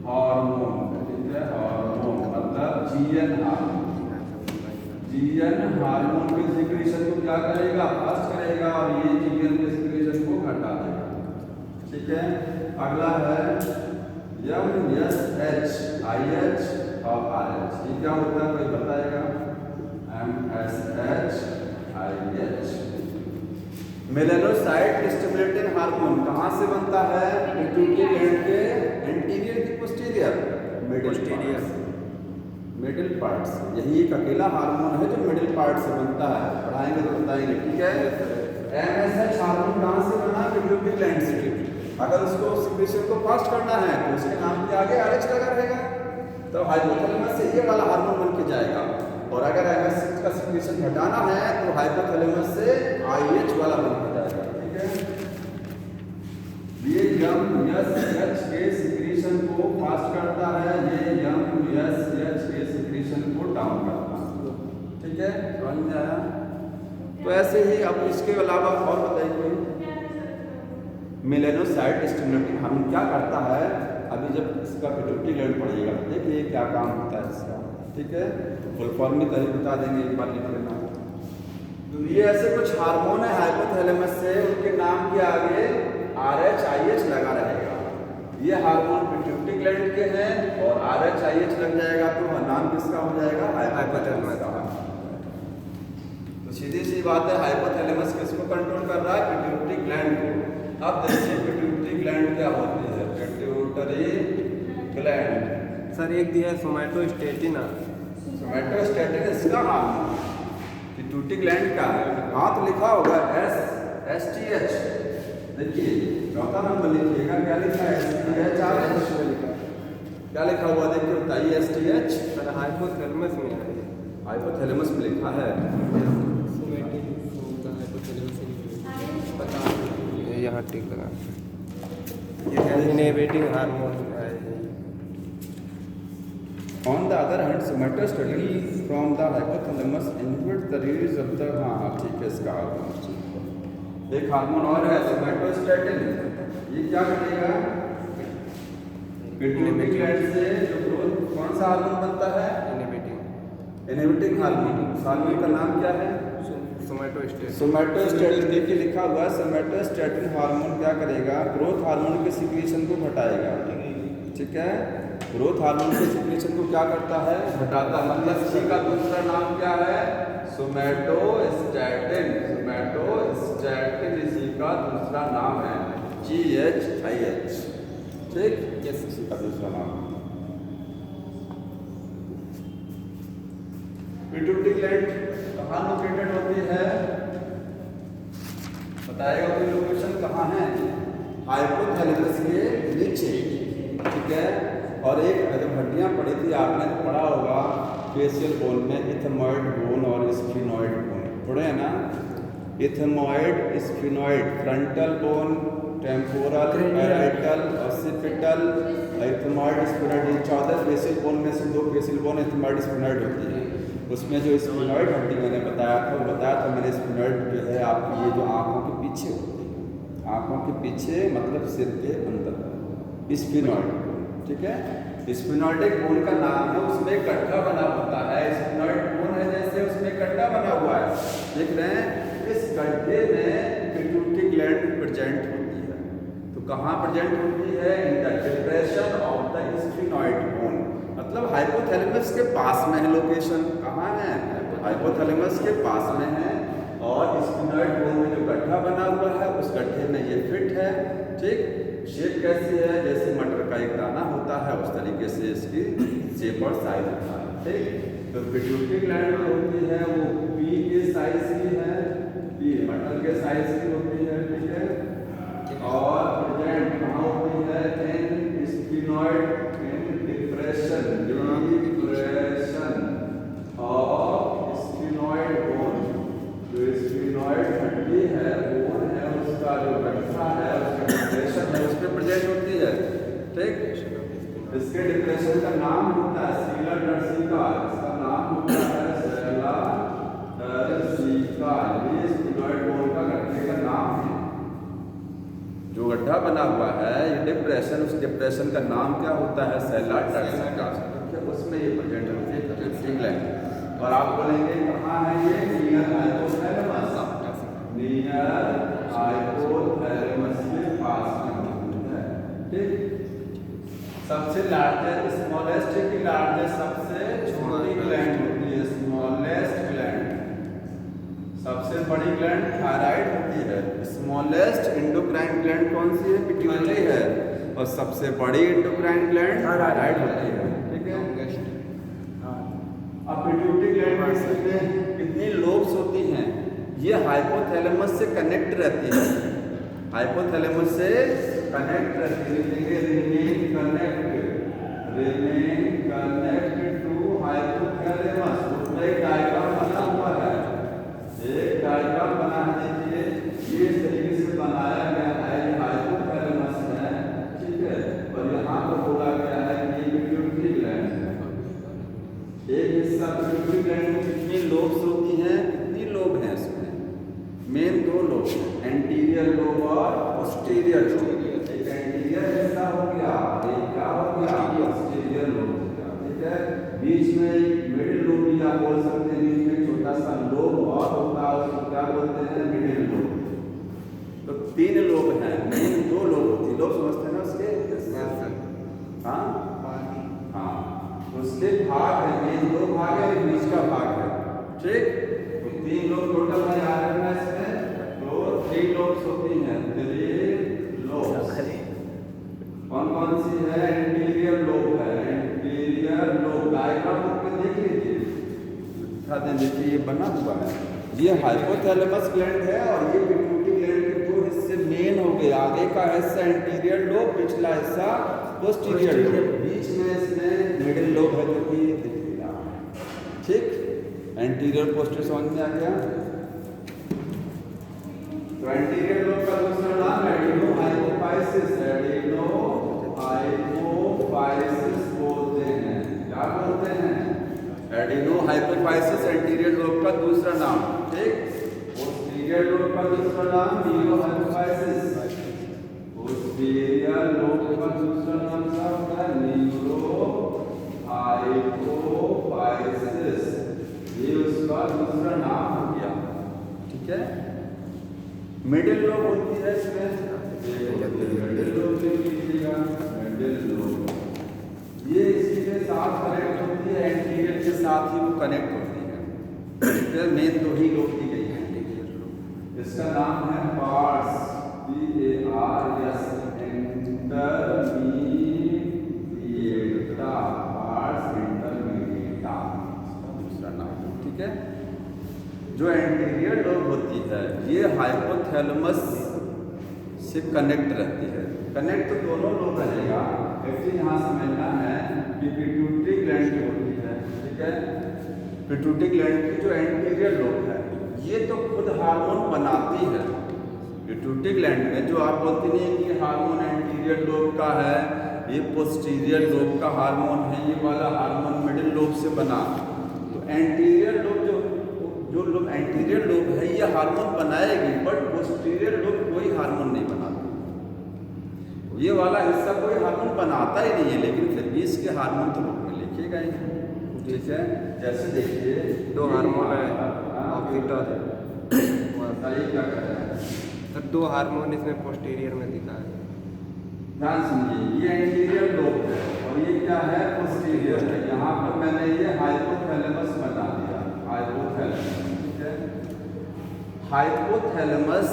हार्मोन, ठीक है, हार्मोन मतलब GN हार्मोन। GN हार्मोन के सिक्रीशन को क्या करेगा? फास्ट करेगा, और ये GN के सिक्रीशन को घटा देगा। ठीक है, अगला है MSH, IH और RH। ये क्या होता है, कोई बताएगा? MSH, IH। Melanocyte stimulating hormone कहाँ से बनता है? पिट्यूटरी ग्लैंड के एंटीरियर की पोस्टीरियर, मिडिल पार्ट से। यही एक अकेला हार्मोन है जो मिडिल पार्ट से बनता है, पढ़ाएंगे तो बताएंगे। ठीक है, MSH हार्मोन कहाँ से बना? पिट्यूटरी ग्लैंड से। अगर उसको सिक्रीशन को फास्ट करना है तो उसके नाम के आगे RH लगा रहेगा, तो हाइपोथैलेमस से ये वाला हार्मोन बन के जाएगा। और अगर MSH का सिक्रीशन घटाना है तो हाइपोथैलेमस से IH वाला बन के जाएगा। ठीक है, ये MSH के सिक्रीशन को फास्ट करता है, ये MSH के सिक्रीशन को डाउन करता है। ठीक है, समझ में आया? तो ऐसे ही अब इसके अलावा और बताइए कोई। मेलानोसाइट स्टिमुलेटिंग हार्मोन क्या करता है? अभी जब इसका पिट्यूटरी ग्लैंड पढ़िएगा देखिए क्या काम होता है इसका। ठीक है, फुल फॉर्म में तभी बता देंगे, एक बार लिख लेना। तो ये ऐसे कुछ हार्मोन है हाइपोथैलेमस से, उनके नाम के आगे RH, IH लगा रहेगा। ये हार्मोन पिट्यूटरी ग्लैंड के हैं और RH, IH लग जाएगा तो नाम किसका हो जाएगा? हाइपोथैलेमस का। तो सीधी सी बात है, हाइपोथैलेमस किसको कंट्रोल कर रहा है? पिट्यूटरी ग्लैंड को। अब देखिए पिट्यूटरी ग्लैंड क्या होती है? पिट्यूटरी ग्लैंड
सर एक दिया है सोमैटोस्टेटिन।
सोमैटोस्टेटिन इसका हार्मोन पिट्यूटरी ग्लैंड का है। हाँ तो लिखा होगा STH। देखिए चौथा नंबर लिखिएगा, क्या लिखा है? STH। क्या लिखा हुआ देखिए, बताइए। STH
सर हाइपोथैलेमस में है,
हाइपोथैलेमस में लिखा है।
यहाँ टिक लगा, ये इनहिबिटिंग हार्मोन है।
On the other hand, somatostatin from the hypothalamus inhibits the release of the हाँ ठीक है, इसका हार्मोन। एक हार्मोन और है somatostatin, ये क्या करेगा? पिट्यूटरी ग्लैंड से जो ग्रोथ, कौन सा हार्मोन बनता है? Inhibiting hormone. हार्मोन का नाम क्या है?
सोमैटोस्टेटिन।
सोमैटोस्टेटिन देखिए लिखा हुआ है। सोमैटोस्टेटिन हार्मोन क्या करेगा? ग्रोथ हार्मोन के सिक्रीशन को घटाएगा। ठीक है, ग्रोथ हार्मोन के सिक्रीशन को क्या करता है? घटाता है। मतलब इसी का दूसरा नाम क्या है? सोमैटोस्टेटिन। सोमैटोस्टेटिन इसी का दूसरा नाम है, GHIH। ठीक, यस, इसी का दूसरा नाम। पिट्यूटरी ग्लैंड कहाँ लोकेटेड होती है? बताएगा कोई लोकेशन कहाँ है? हाइपोथैलेमस के नीचे। ठीक है। और एक जब हड्डियाँ पड़ी थी आपने तो पढ़ा होगा फेशियल बोन में इथेमॉइड बोन और स्फिनॉइड बोन पढ़े हैं ना। इथेमॉइड, sphenoid, frontal bone, temporal, parietal, occipital, इथेमॉइड, sphenoid, ये 14 फेशियल बोन में से 2 फेशियल बोन इथेमॉइड स्फिनॉइड होती है। उसमें जो स्फिनॉइड हड्डी मैंने बताया था मैंने स्फिनॉइड जो है आपकी ये जो आँखों के पीछे होती है, आँखों के पीछे मतलब सिर के अंदर स्फिनॉइड, ठीक है। स्फिनॉइडिक बोन का नाम है, उसमें गड्ढा बना होता है। स्फिनॉइड बोन है जैसे उसमें गड्ढा बना हुआ है, देख रहे हैं। इस गड्ढे में पिट्यूटरी ग्लैंड प्रेजेंट होती है। तो कहाँ प्रेजेंट होती है? In the depression of the sphenoid bone, मतलब हाइपोथैलेमस के पास में है लोकेशन। कहाँ है? हाइपोथैलेमस के पास में है। और स्फिनॉइड बोन में जो गड्ढा बना हुआ है उस गड्ढे में ये फिट है, ठीक। शेप कैसी है? जैसे मटर का एक दाना होता है उस तरीके से इसकी शेप और साइज होता है, ठीक। तो पिट्यूटरी ग्लैंड जो होती है वो पी के साइज की है, पी मटर के साइज की होती है, ठीक है। और प्रेजेंट कहाँ होती है? In sphenoid in depression, depression of sphenoid bone. जो स्फिनॉइड हड्डी है, बोन है, उसका जो गड्ढा है उसका डिप्रेशन है उसमें प्रेजेंट होती है, ठीक। इसके डिप्रेशन का नाम होता है सीला टर्सिकल, इसका नाम होता है सेला टर्सिकल। ये स्फिनॉइड बोन का गड्ढे का नाम है। जो गड्ढा बना हुआ है ये डिप्रेशन, उस डिप्रेशन का नाम क्या होता है? सेला टर्सिकल। उसमें ये प्रेजेंट होती है पिट्यूटरी ग्लैंड। और आप बोलेंगे कहाँ है ये? नियर हाइपोथैलेमस, नियर हाइपोथैलेमस के पास में है, ठीक। सबसे लार्जेस्ट, स्मॉलेस्ट की लार्जेस्ट, सबसे छोटी ग्लैंड होती है स्मॉलेस्ट ग्लैंड। सबसे बड़ी ग्लैंड थायराइड होती है। स्मॉलेस्ट एंडोक्राइन ग्लैंड कौन सी है? पिट्यूटरी है। और सबसे बड़ी एंडोक्राइन ग्लैंड थायराइड होती है, ठीक है। अब पिट्यूटरी ग्लैंड में कितनी लोब्स होती हैं? ये हाइपोथैलेमस से कनेक्ट रहती है, हाइपोथैलेमस से कनेक्ट रहती है। Remain connect to hypothalamus. उसमें एक डायग्राम बना हुआ है, एक डायग्राम बना है, देखिए ये इस तरीके से बनाया गया है। ये हाइपोथैलेमस है, ठीक है। और यहाँ पर बोला गया है कि ये पिट्यूटरी ग्लैंड है। एक हिस्सा पिट्यूटरी ग्लैंड में कितनी लोब्स होती हैं? कितनी लोब हैं इसमें? मेन 2 लोब हैं, एंटीरियर लोब और पोस्टीरियर लोब। एक एंटीरियर हिस्सा हो गया, एक क्या हो गया? पोस्टीरियर लोब हो गया, ठीक है। बीच में एक मिडिल लोब भी आप बोल सकते हैं, बीच में छोटा सा लोब और होता है, उसको क्या बोलते हैं? Middle lobe. तो 3 लोब हैं, मेन 2 लोब होती है। लोब समझते हैं ना उसके? हाँ हाँ, उसके भाग है, मेन 2 भाग है, एक बीच का भाग है, ठीक। तो 3 लोब टोटल में याद रखना है इसमें। तो 3 लोब्स होती हैं, 3 लोब्स। कौन कौन सी है? एंटीरियर लोब है, एंटीरियर लोब। डायग्राम करके देख लीजिए, दिखा दें, देखिए ये बना हुआ है। ये हाइपोथैलेमस ग्लैंड है और ये पिट्यूटरी ग्लैंड के 2 हिस्से मेन हो गए। आगे का हिस्सा एंटीरियर लोब, पिछला हिस्सा पोस्टीरियर लोब। बीच में इसमें मिडिल लोब है जो कि दिख रहा है, ठीक। एंटीरियर पोस्टीरियर समझ में आ गया। तो एंटीरियर लोब का दूसरा नाम एडिनोहाइपोफाइसिस, एडिनोहाइपोफाइसिस बोलते हैं। क्या बोलते हैं? एडिनोहाइपोफाइसिस एंटीरियर लोब का दूसरा नाम, ठीक। पोस्टीरियर लोब का दूसरा नाम न्यूरोहाइपोफाइसिस। पोस्टीरियर लोब का दूसरा नाम क्या होता है? न्यूरोहाइपोफाइसिस। ये उसका दूसरा नाम हो गया, ठीक है। मिडिल लोब होती है इसमें, मिडिल लोब लिख लीजिएगा, मिडिल लोब। ये इसी के साथ कनेक्ट होती है, एंटीरियर के साथ ही वो कनेक्ट होती है। मेन 2 ही लोब दी गई है एंटीरियर लोब। इसका नाम है पार्स, PARS, इंटरमीडिएटा, पार्स इंटरमीडिएटा दूसरा नाम, ठीक है। जो एंटीरियर लोब होती है ये हाइपोथैलेमस से कनेक्ट रहती है। कनेक्ट तो दोनों लोब रहेगा, एक चीज यहाँ समझना है कि पिट्यूटरी ग्लैंड जो होती है, ठीक है, पिट्यूटरी ग्लैंड की जो एंटीरियर लोब है ये तो खुद हार्मोन बनाती है। पिट्यूटरी ग्लैंड में जो आप बोलते नहीं है कि हार्मोन एंटीरियर लोब का है, ये पोस्टीरियर लोब का हार्मोन है, ये वाला हार्मोन मिडिल लोब से बना। तो एंटीरियर लोब जो लोब एंटीरियर लोब है ये हार्मोन बनाएगी, बट पोस्टीरियर लोब कोई हार्मोन नहीं बनाती। ये वाला हिस्सा कोई हार्मोन बनाता ही नहीं है, लेकिन फिर भी इसके हार्मोन तो बुक में लिखे गए हैं, ठीक है। जैसे देखिए
2 हार्मोन है ऑक्सीटोसिन,
बताइए क्या कर रहे हैं
सर। 2 हार्मोन इसमें पोस्टीरियर में दिखा है।
ध्यान सुनिए, ये एंटीरियर लोब है और ये क्या है, पोस्टीरियर है। यहाँ पर मैंने ये हाइपोथैलेमस बना दिया, हाइपोथैलेमस, ठीक है। हाइपोथैलेमस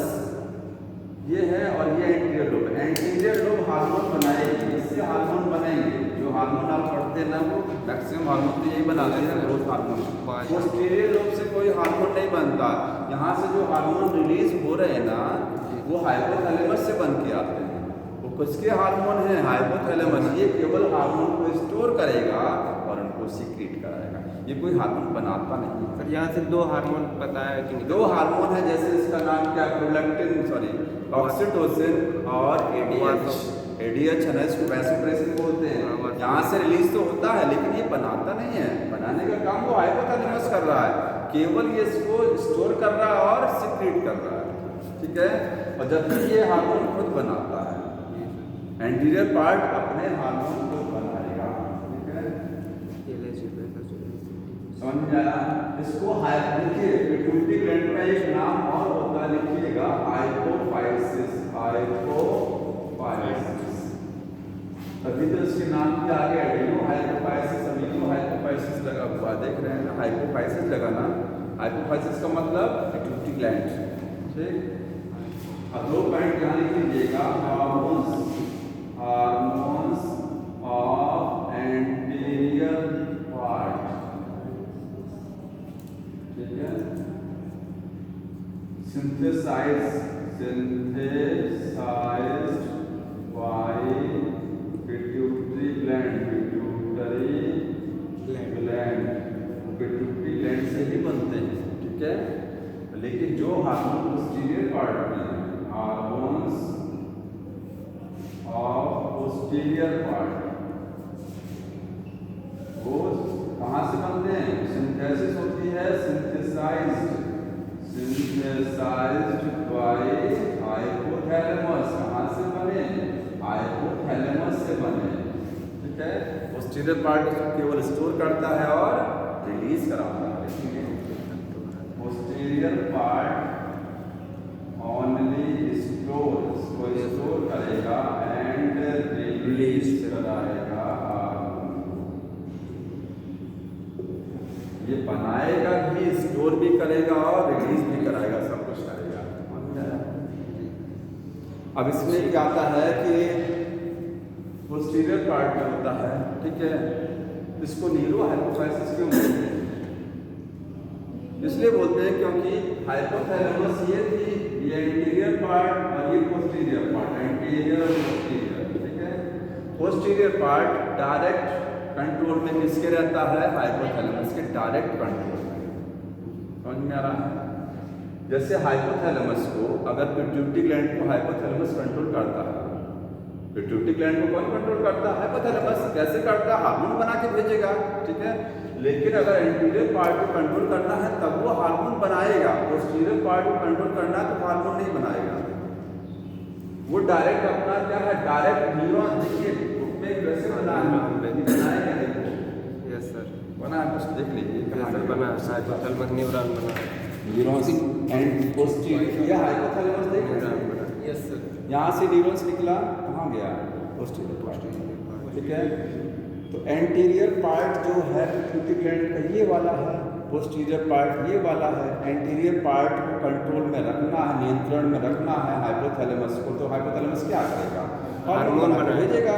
ये है और ये anterior lobe. Anterior lobe hormone बनाएगी, इससे हार्मोन बनेंगे। जो हार्मोन आप पढ़ते हैं ना वो मैक्सिमम हार्मोन तो यही बनाते हैं, ग्रोथ हार्मोन। पोस्टीरियर लोब से कोई हार्मोन नहीं बनता। यहाँ से जो हार्मोन रिलीज हो रहे हैं ना वो हाइपोथैलेमस से बन के आते हैं। वो किसके हार्मोन है, हाइपोथैलेमस। ये केवल हार्मोन को स्टोर करेगा और उनको सीक्रेट कराएगा, ये कोई हार्मोन बनाता नहीं।
सर यहाँ से 2 हार्मोन बताया है कि
2 हार्मोन है, जैसे इसका नाम क्या, प्रोलैक्टिन, सॉरी ऑक्सीटोसिन और एडीएच है ना, इसको वैसोप्रेसिन बोलते हैं। यहाँ से रिलीज तो होता है लेकिन ये बनाता नहीं है, बनाने का काम वो हाइपोथैलेमस कर रहा है, केवल ये इसको स्टोर कर रहा है और सीक्रेट कर रहा है, ठीक है। और जबकि ये हार्मोन खुद बनाता है, एंटीरियर पार्ट अपने हार्मोन को बनाएगा, ठीक है। समझ में आया? इसको देखिए पिट्यूटरी ग्लैंड में एक नाम और होता है, लिखिएगा हाइपोफाइसिस, हाइपोफाइसिस। तभी तो इसके नाम के आगे एडिनो हाइपोफाइसिस, अमीनो हाइपोफाइसिस लगा हुआ, देख रहे हैं ना, हाइपोफाइसिस लगाना। हाइपोफाइसिस का मतलब पिट्यूटरी ग्लैंड, ठीक। अब 2 पॉइंट यहाँ लिख लीजिएगा, हार्मोन्स ऑफ एंटीरियर पार्ट, ठीक है। Synthesised by pituitary gland, pituitary gland से ही बनते हैं, ठीक है। लेकिन जो हार्मोन पोस्टीरियर पार्ट में, हार्मोन्स ऑफ पोस्टीरियर पार्ट, वो कहाँ से बनते हैं, सिंथेसिस होती है, सिंथेसाइज्ड बाय हाइपोथैलेमस। कहाँ से बने, हाइपोथैलेमस से बने, ठीक है। पोस्टीरियर पार्ट केवल स्टोर करता है और रिलीज कराता है। पोस्टीरियर पार्ट ओनली स्टोर्स, को स्टोर करेगा एंड रिलीज कराएगा। ये बनाएगा भी, स्टोर भी करेगा और रिलीज भी कराएगा, सब कुछ करेगा। अब इसमें क्या आता है कि पोस्टीरियर पार्ट में होता है, ठीक है। इसको नीरो हाइपोफाइसिस क्यों बोलते हैं, इसलिए बोलते हैं क्योंकि हाइपोथैलेमस ये थी, ये एंटीरियर पार्ट और ये पोस्टीरियर पार्ट, एंटीरियर और पोस्टीरियर, ठीक है। पोस्टीरियर पार्ट डायरेक्ट कंट्रोल में किसके रहता है, हाइपोथैलेमस के डायरेक्ट कंट्रोल में। समझ में आ रहा है? जैसे हाइपोथैलेमस को, अगर पिट्यूटरी ग्लैंड को हाइपोथैलेमस कंट्रोल करता है, पिट्यूटरी ग्लैंड को कौन कंट्रोल करता है, हाइपोथैलेमस। कैसे करता है, हार्मोन बना के भेजेगा, ठीक है। लेकिन अगर एंटीरियर पार्ट को कंट्रोल करना है तब वो हार्मोन बनाएगा, पोस्टीरियर पार्ट को कंट्रोल करना है तो हार्मोन नहीं बनाएगा। वो डायरेक्ट अपना क्या है, डायरेक्ट न्यूरॉन, देखिए कैसे बनाएगा,
यस सर,
बना कुछ देख लीजिए,
बना हाइपोथैलेमस न्यूरॉन बना,
न्यूरॉन्स एंड पोस्टीरियर हाइपोथैलेमस देख रहे हैं,
यस सर।
यहाँ से न्यूरॉन्स निकला, कहाँ गया, पोस्टीरियर पार्ट, ठीक है। तो एंटीरियर पार्ट जो है पिट्यूटरी ग्लैंड का ये वाला है, पोस्टीरियर पार्ट ये वाला है। एंटीरियर पार्ट को कंट्रोल में रखना है, नियंत्रण में रखना है हाइपोथैलेमस को, तो हाइपोथैलेमस क्या करेगा, हार्मोन बना भेजेगा।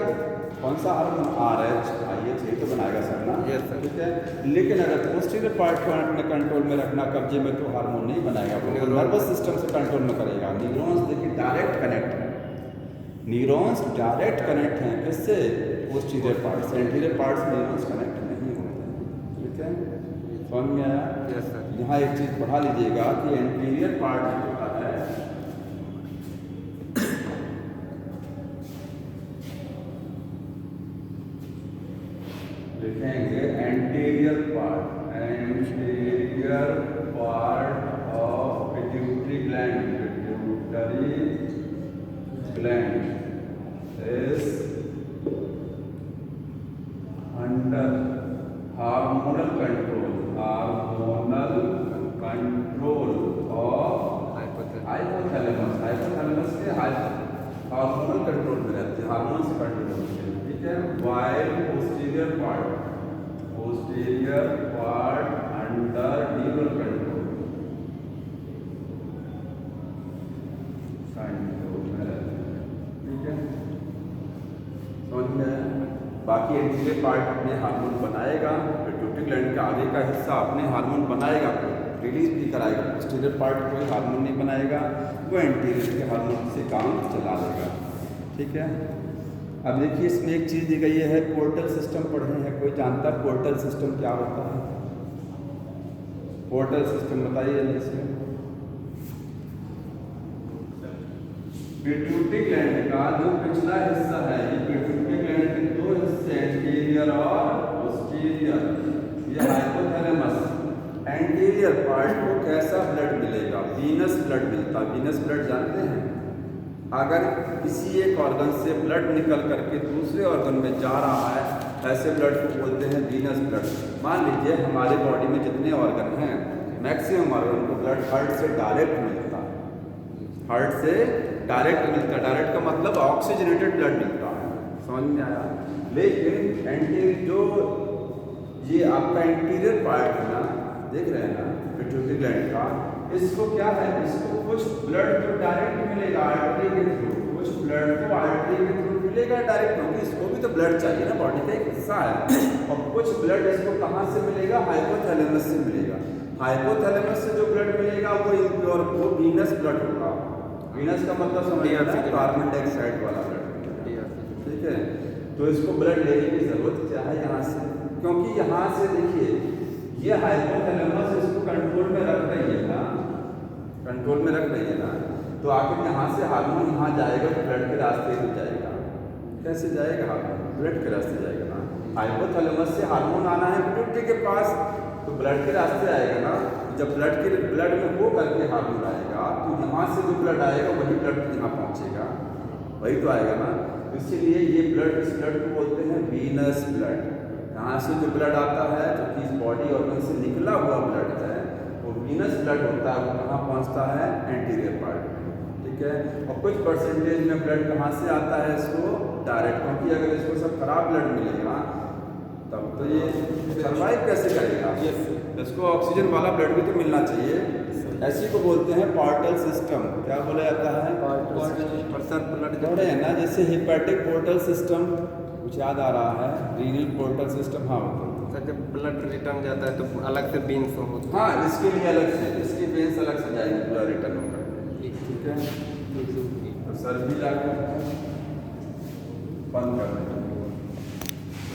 कौन सा हार्मोन, RH, IH, यही तो बनाएगा सर ना, ठीक है। लेकिन अगर पोस्टीरियर पार्ट को अपने कंट्रोल में रखना कब्जे में, तो हार्मोन नहीं बनाएगा, वो नर्वस सिस्टम से कंट्रोल में करेगा। न्यूरॉन्स देखिए डायरेक्ट कनेक्ट है, न्यूरॉन्स डायरेक्ट कनेक्ट हैं किससे, पोस्टीरियर पार्ट से, एंटीरियर पार्ट से न्यूरॉन्स कनेक्ट नहीं होते हैं। ठीक है, समझ में आया?
Yes sir.
यहाँ एक चीज़ बढ़ा लीजिएगा कि एंटीरियर पार्ट जो होता है, लिखेंगे anterior part of pituitary gland is under hormonal control of hypothalamus के हार्मोनल कंट्रोल में रहते हैं, हार्मोन से कंट्रोल होते हैं। ठीक है, while posterior part under neural control में रहते हैं। ठीक है, समझ में आया? बाकी एंटीरियर पार्ट अपने हार्मोन बनाएगा, पिट्यूटरी ग्लैंड का आगे का हिस्सा अपने हार्मोन बनाएगा, रिलीज भी कराएगा। पोस्टीरियर पार्ट कोई हार्मोन नहीं बनाएगा, वो एंटीरियर के हार्मोन से काम चला लेगा। ठीक है, अब देखिए इसमें एक चीज़ दी गई है, पोर्टल सिस्टम पढ़े हैं, कोई जानता पोर्टल सिस्टम क्या होता है? पोर्टल सिस्टम बताइए इसमें। पिट्यूटरी ग्लैंड का जो पिछला हिस्सा है, ये पिट्यूटरी ग्लैंड के दो हिस्से, एंटीरियर और पोस्टीरियर, ये हाइपोथैलेमस। एंटीरियर पार्ट को कैसा ब्लड मिलेगा? वीनस ब्लड मिलता है। वीनस ब्लड जानते हैं? अगर किसी एक ऑर्गन से ब्लड निकल करके दूसरे ऑर्गन में जा रहा है, ऐसे ब्लड को बोलते हैं वीनस ब्लड। मान लीजिए हमारे बॉडी में जितने ऑर्गन हैं, मैक्सिमम ऑर्गन को ब्लड हार्ट से डायरेक्ट मिलता है, हार्ट से डायरेक्ट मिलता है। डायरेक्ट का मतलब ऑक्सीजनेटेड ब्लड मिलता है, समझ में आया? लेकिन जो ये आपका एंटीरियर पार्ट है ना, देख रहे हैं ना, पिट्यूटरी ग्लैंड का, इसको क्या है, इसको कुछ ब्लड जो डायरेक्ट मिलेगा आर्टरी के थ्रू, कुछ ब्लड को आर्टरी के थ्रू मिलेगा डायरेक्ट, क्योंकि इसको भी तो ब्लड चाहिए ना, बॉडी का एक हिस्सा है। और कुछ ब्लड इसको कहाँ से मिलेगा? हाइपोथैलेमस से मिलेगा। हाइपोथैलेमस से जो ब्लड मिलेगा वो इम्प्योर, वो वीनस ब्लड होगा। वीनस का मतलब समझिए कार्बन डाइऑक्साइड वाला ब्लड। ठीक है, तो इसको ब्लड लेने की जरूरत क्या है यहाँ से? क्योंकि यहाँ से देखिए ये हाइपोथैलेमस इसको कंट्रोल में रख रही है ना, कंट्रोल में रख रही है ना, तो आखिर यहाँ से हार्मोन यहाँ जाएगा तो ब्लड के रास्ते ही जाएगा। कैसे जाएगा हार्मोन? ब्लड के रास्ते जाएगा ना। हाइपोथैलेमस से हार्मोन आना है पिट्यूटरी के पास, तो ब्लड के रास्ते आएगा ना। जब ब्लड में वो करके हार्मोन आएगा, तो यहाँ से जो ब्लड आएगा वही ब्लड यहाँ पहुँचेगा, वही तो आएगा ना। इसीलिए ये ब्लड, इस ब्लड को बोलते हैं वीनस ब्लड। यहाँ से जो ब्लड आता है, जो कि इस बॉडी ऑर्गन से निकला हुआ ब्लड है, वो वीनस ब्लड होता है। वो कहाँ पहुँचता है? एंटीरियर पार्ट में। ठीक है, और कुछ परसेंटेज में ब्लड कहाँ से आता है? इसको डायरेक्ट, क्योंकि अगर इसको सब खराब ब्लड मिलेगा तब तो ये सर्वाइव कैसे करेगा? इसको ऑक्सीजन वाला ब्लड भी तो मिलना चाहिए। ऐसी को बोलते हैं पोर्टल सिस्टम। क्या बोला जाता है? ब्लड है ना, जैसे हिपैटिक पोर्टल सिस्टम, कुछ याद आ रहा है? Renal portal system. हाँ,
जब ब्लड रिटर्न जाता है तो अलग से बीन्स होता है।
हाँ, इसके लिए अलग से, इसकी वेन्स अलग से जाएगी पूरा रिटर्न होकर। ठीक है, तो सर भी लागू बंद कर देंगे।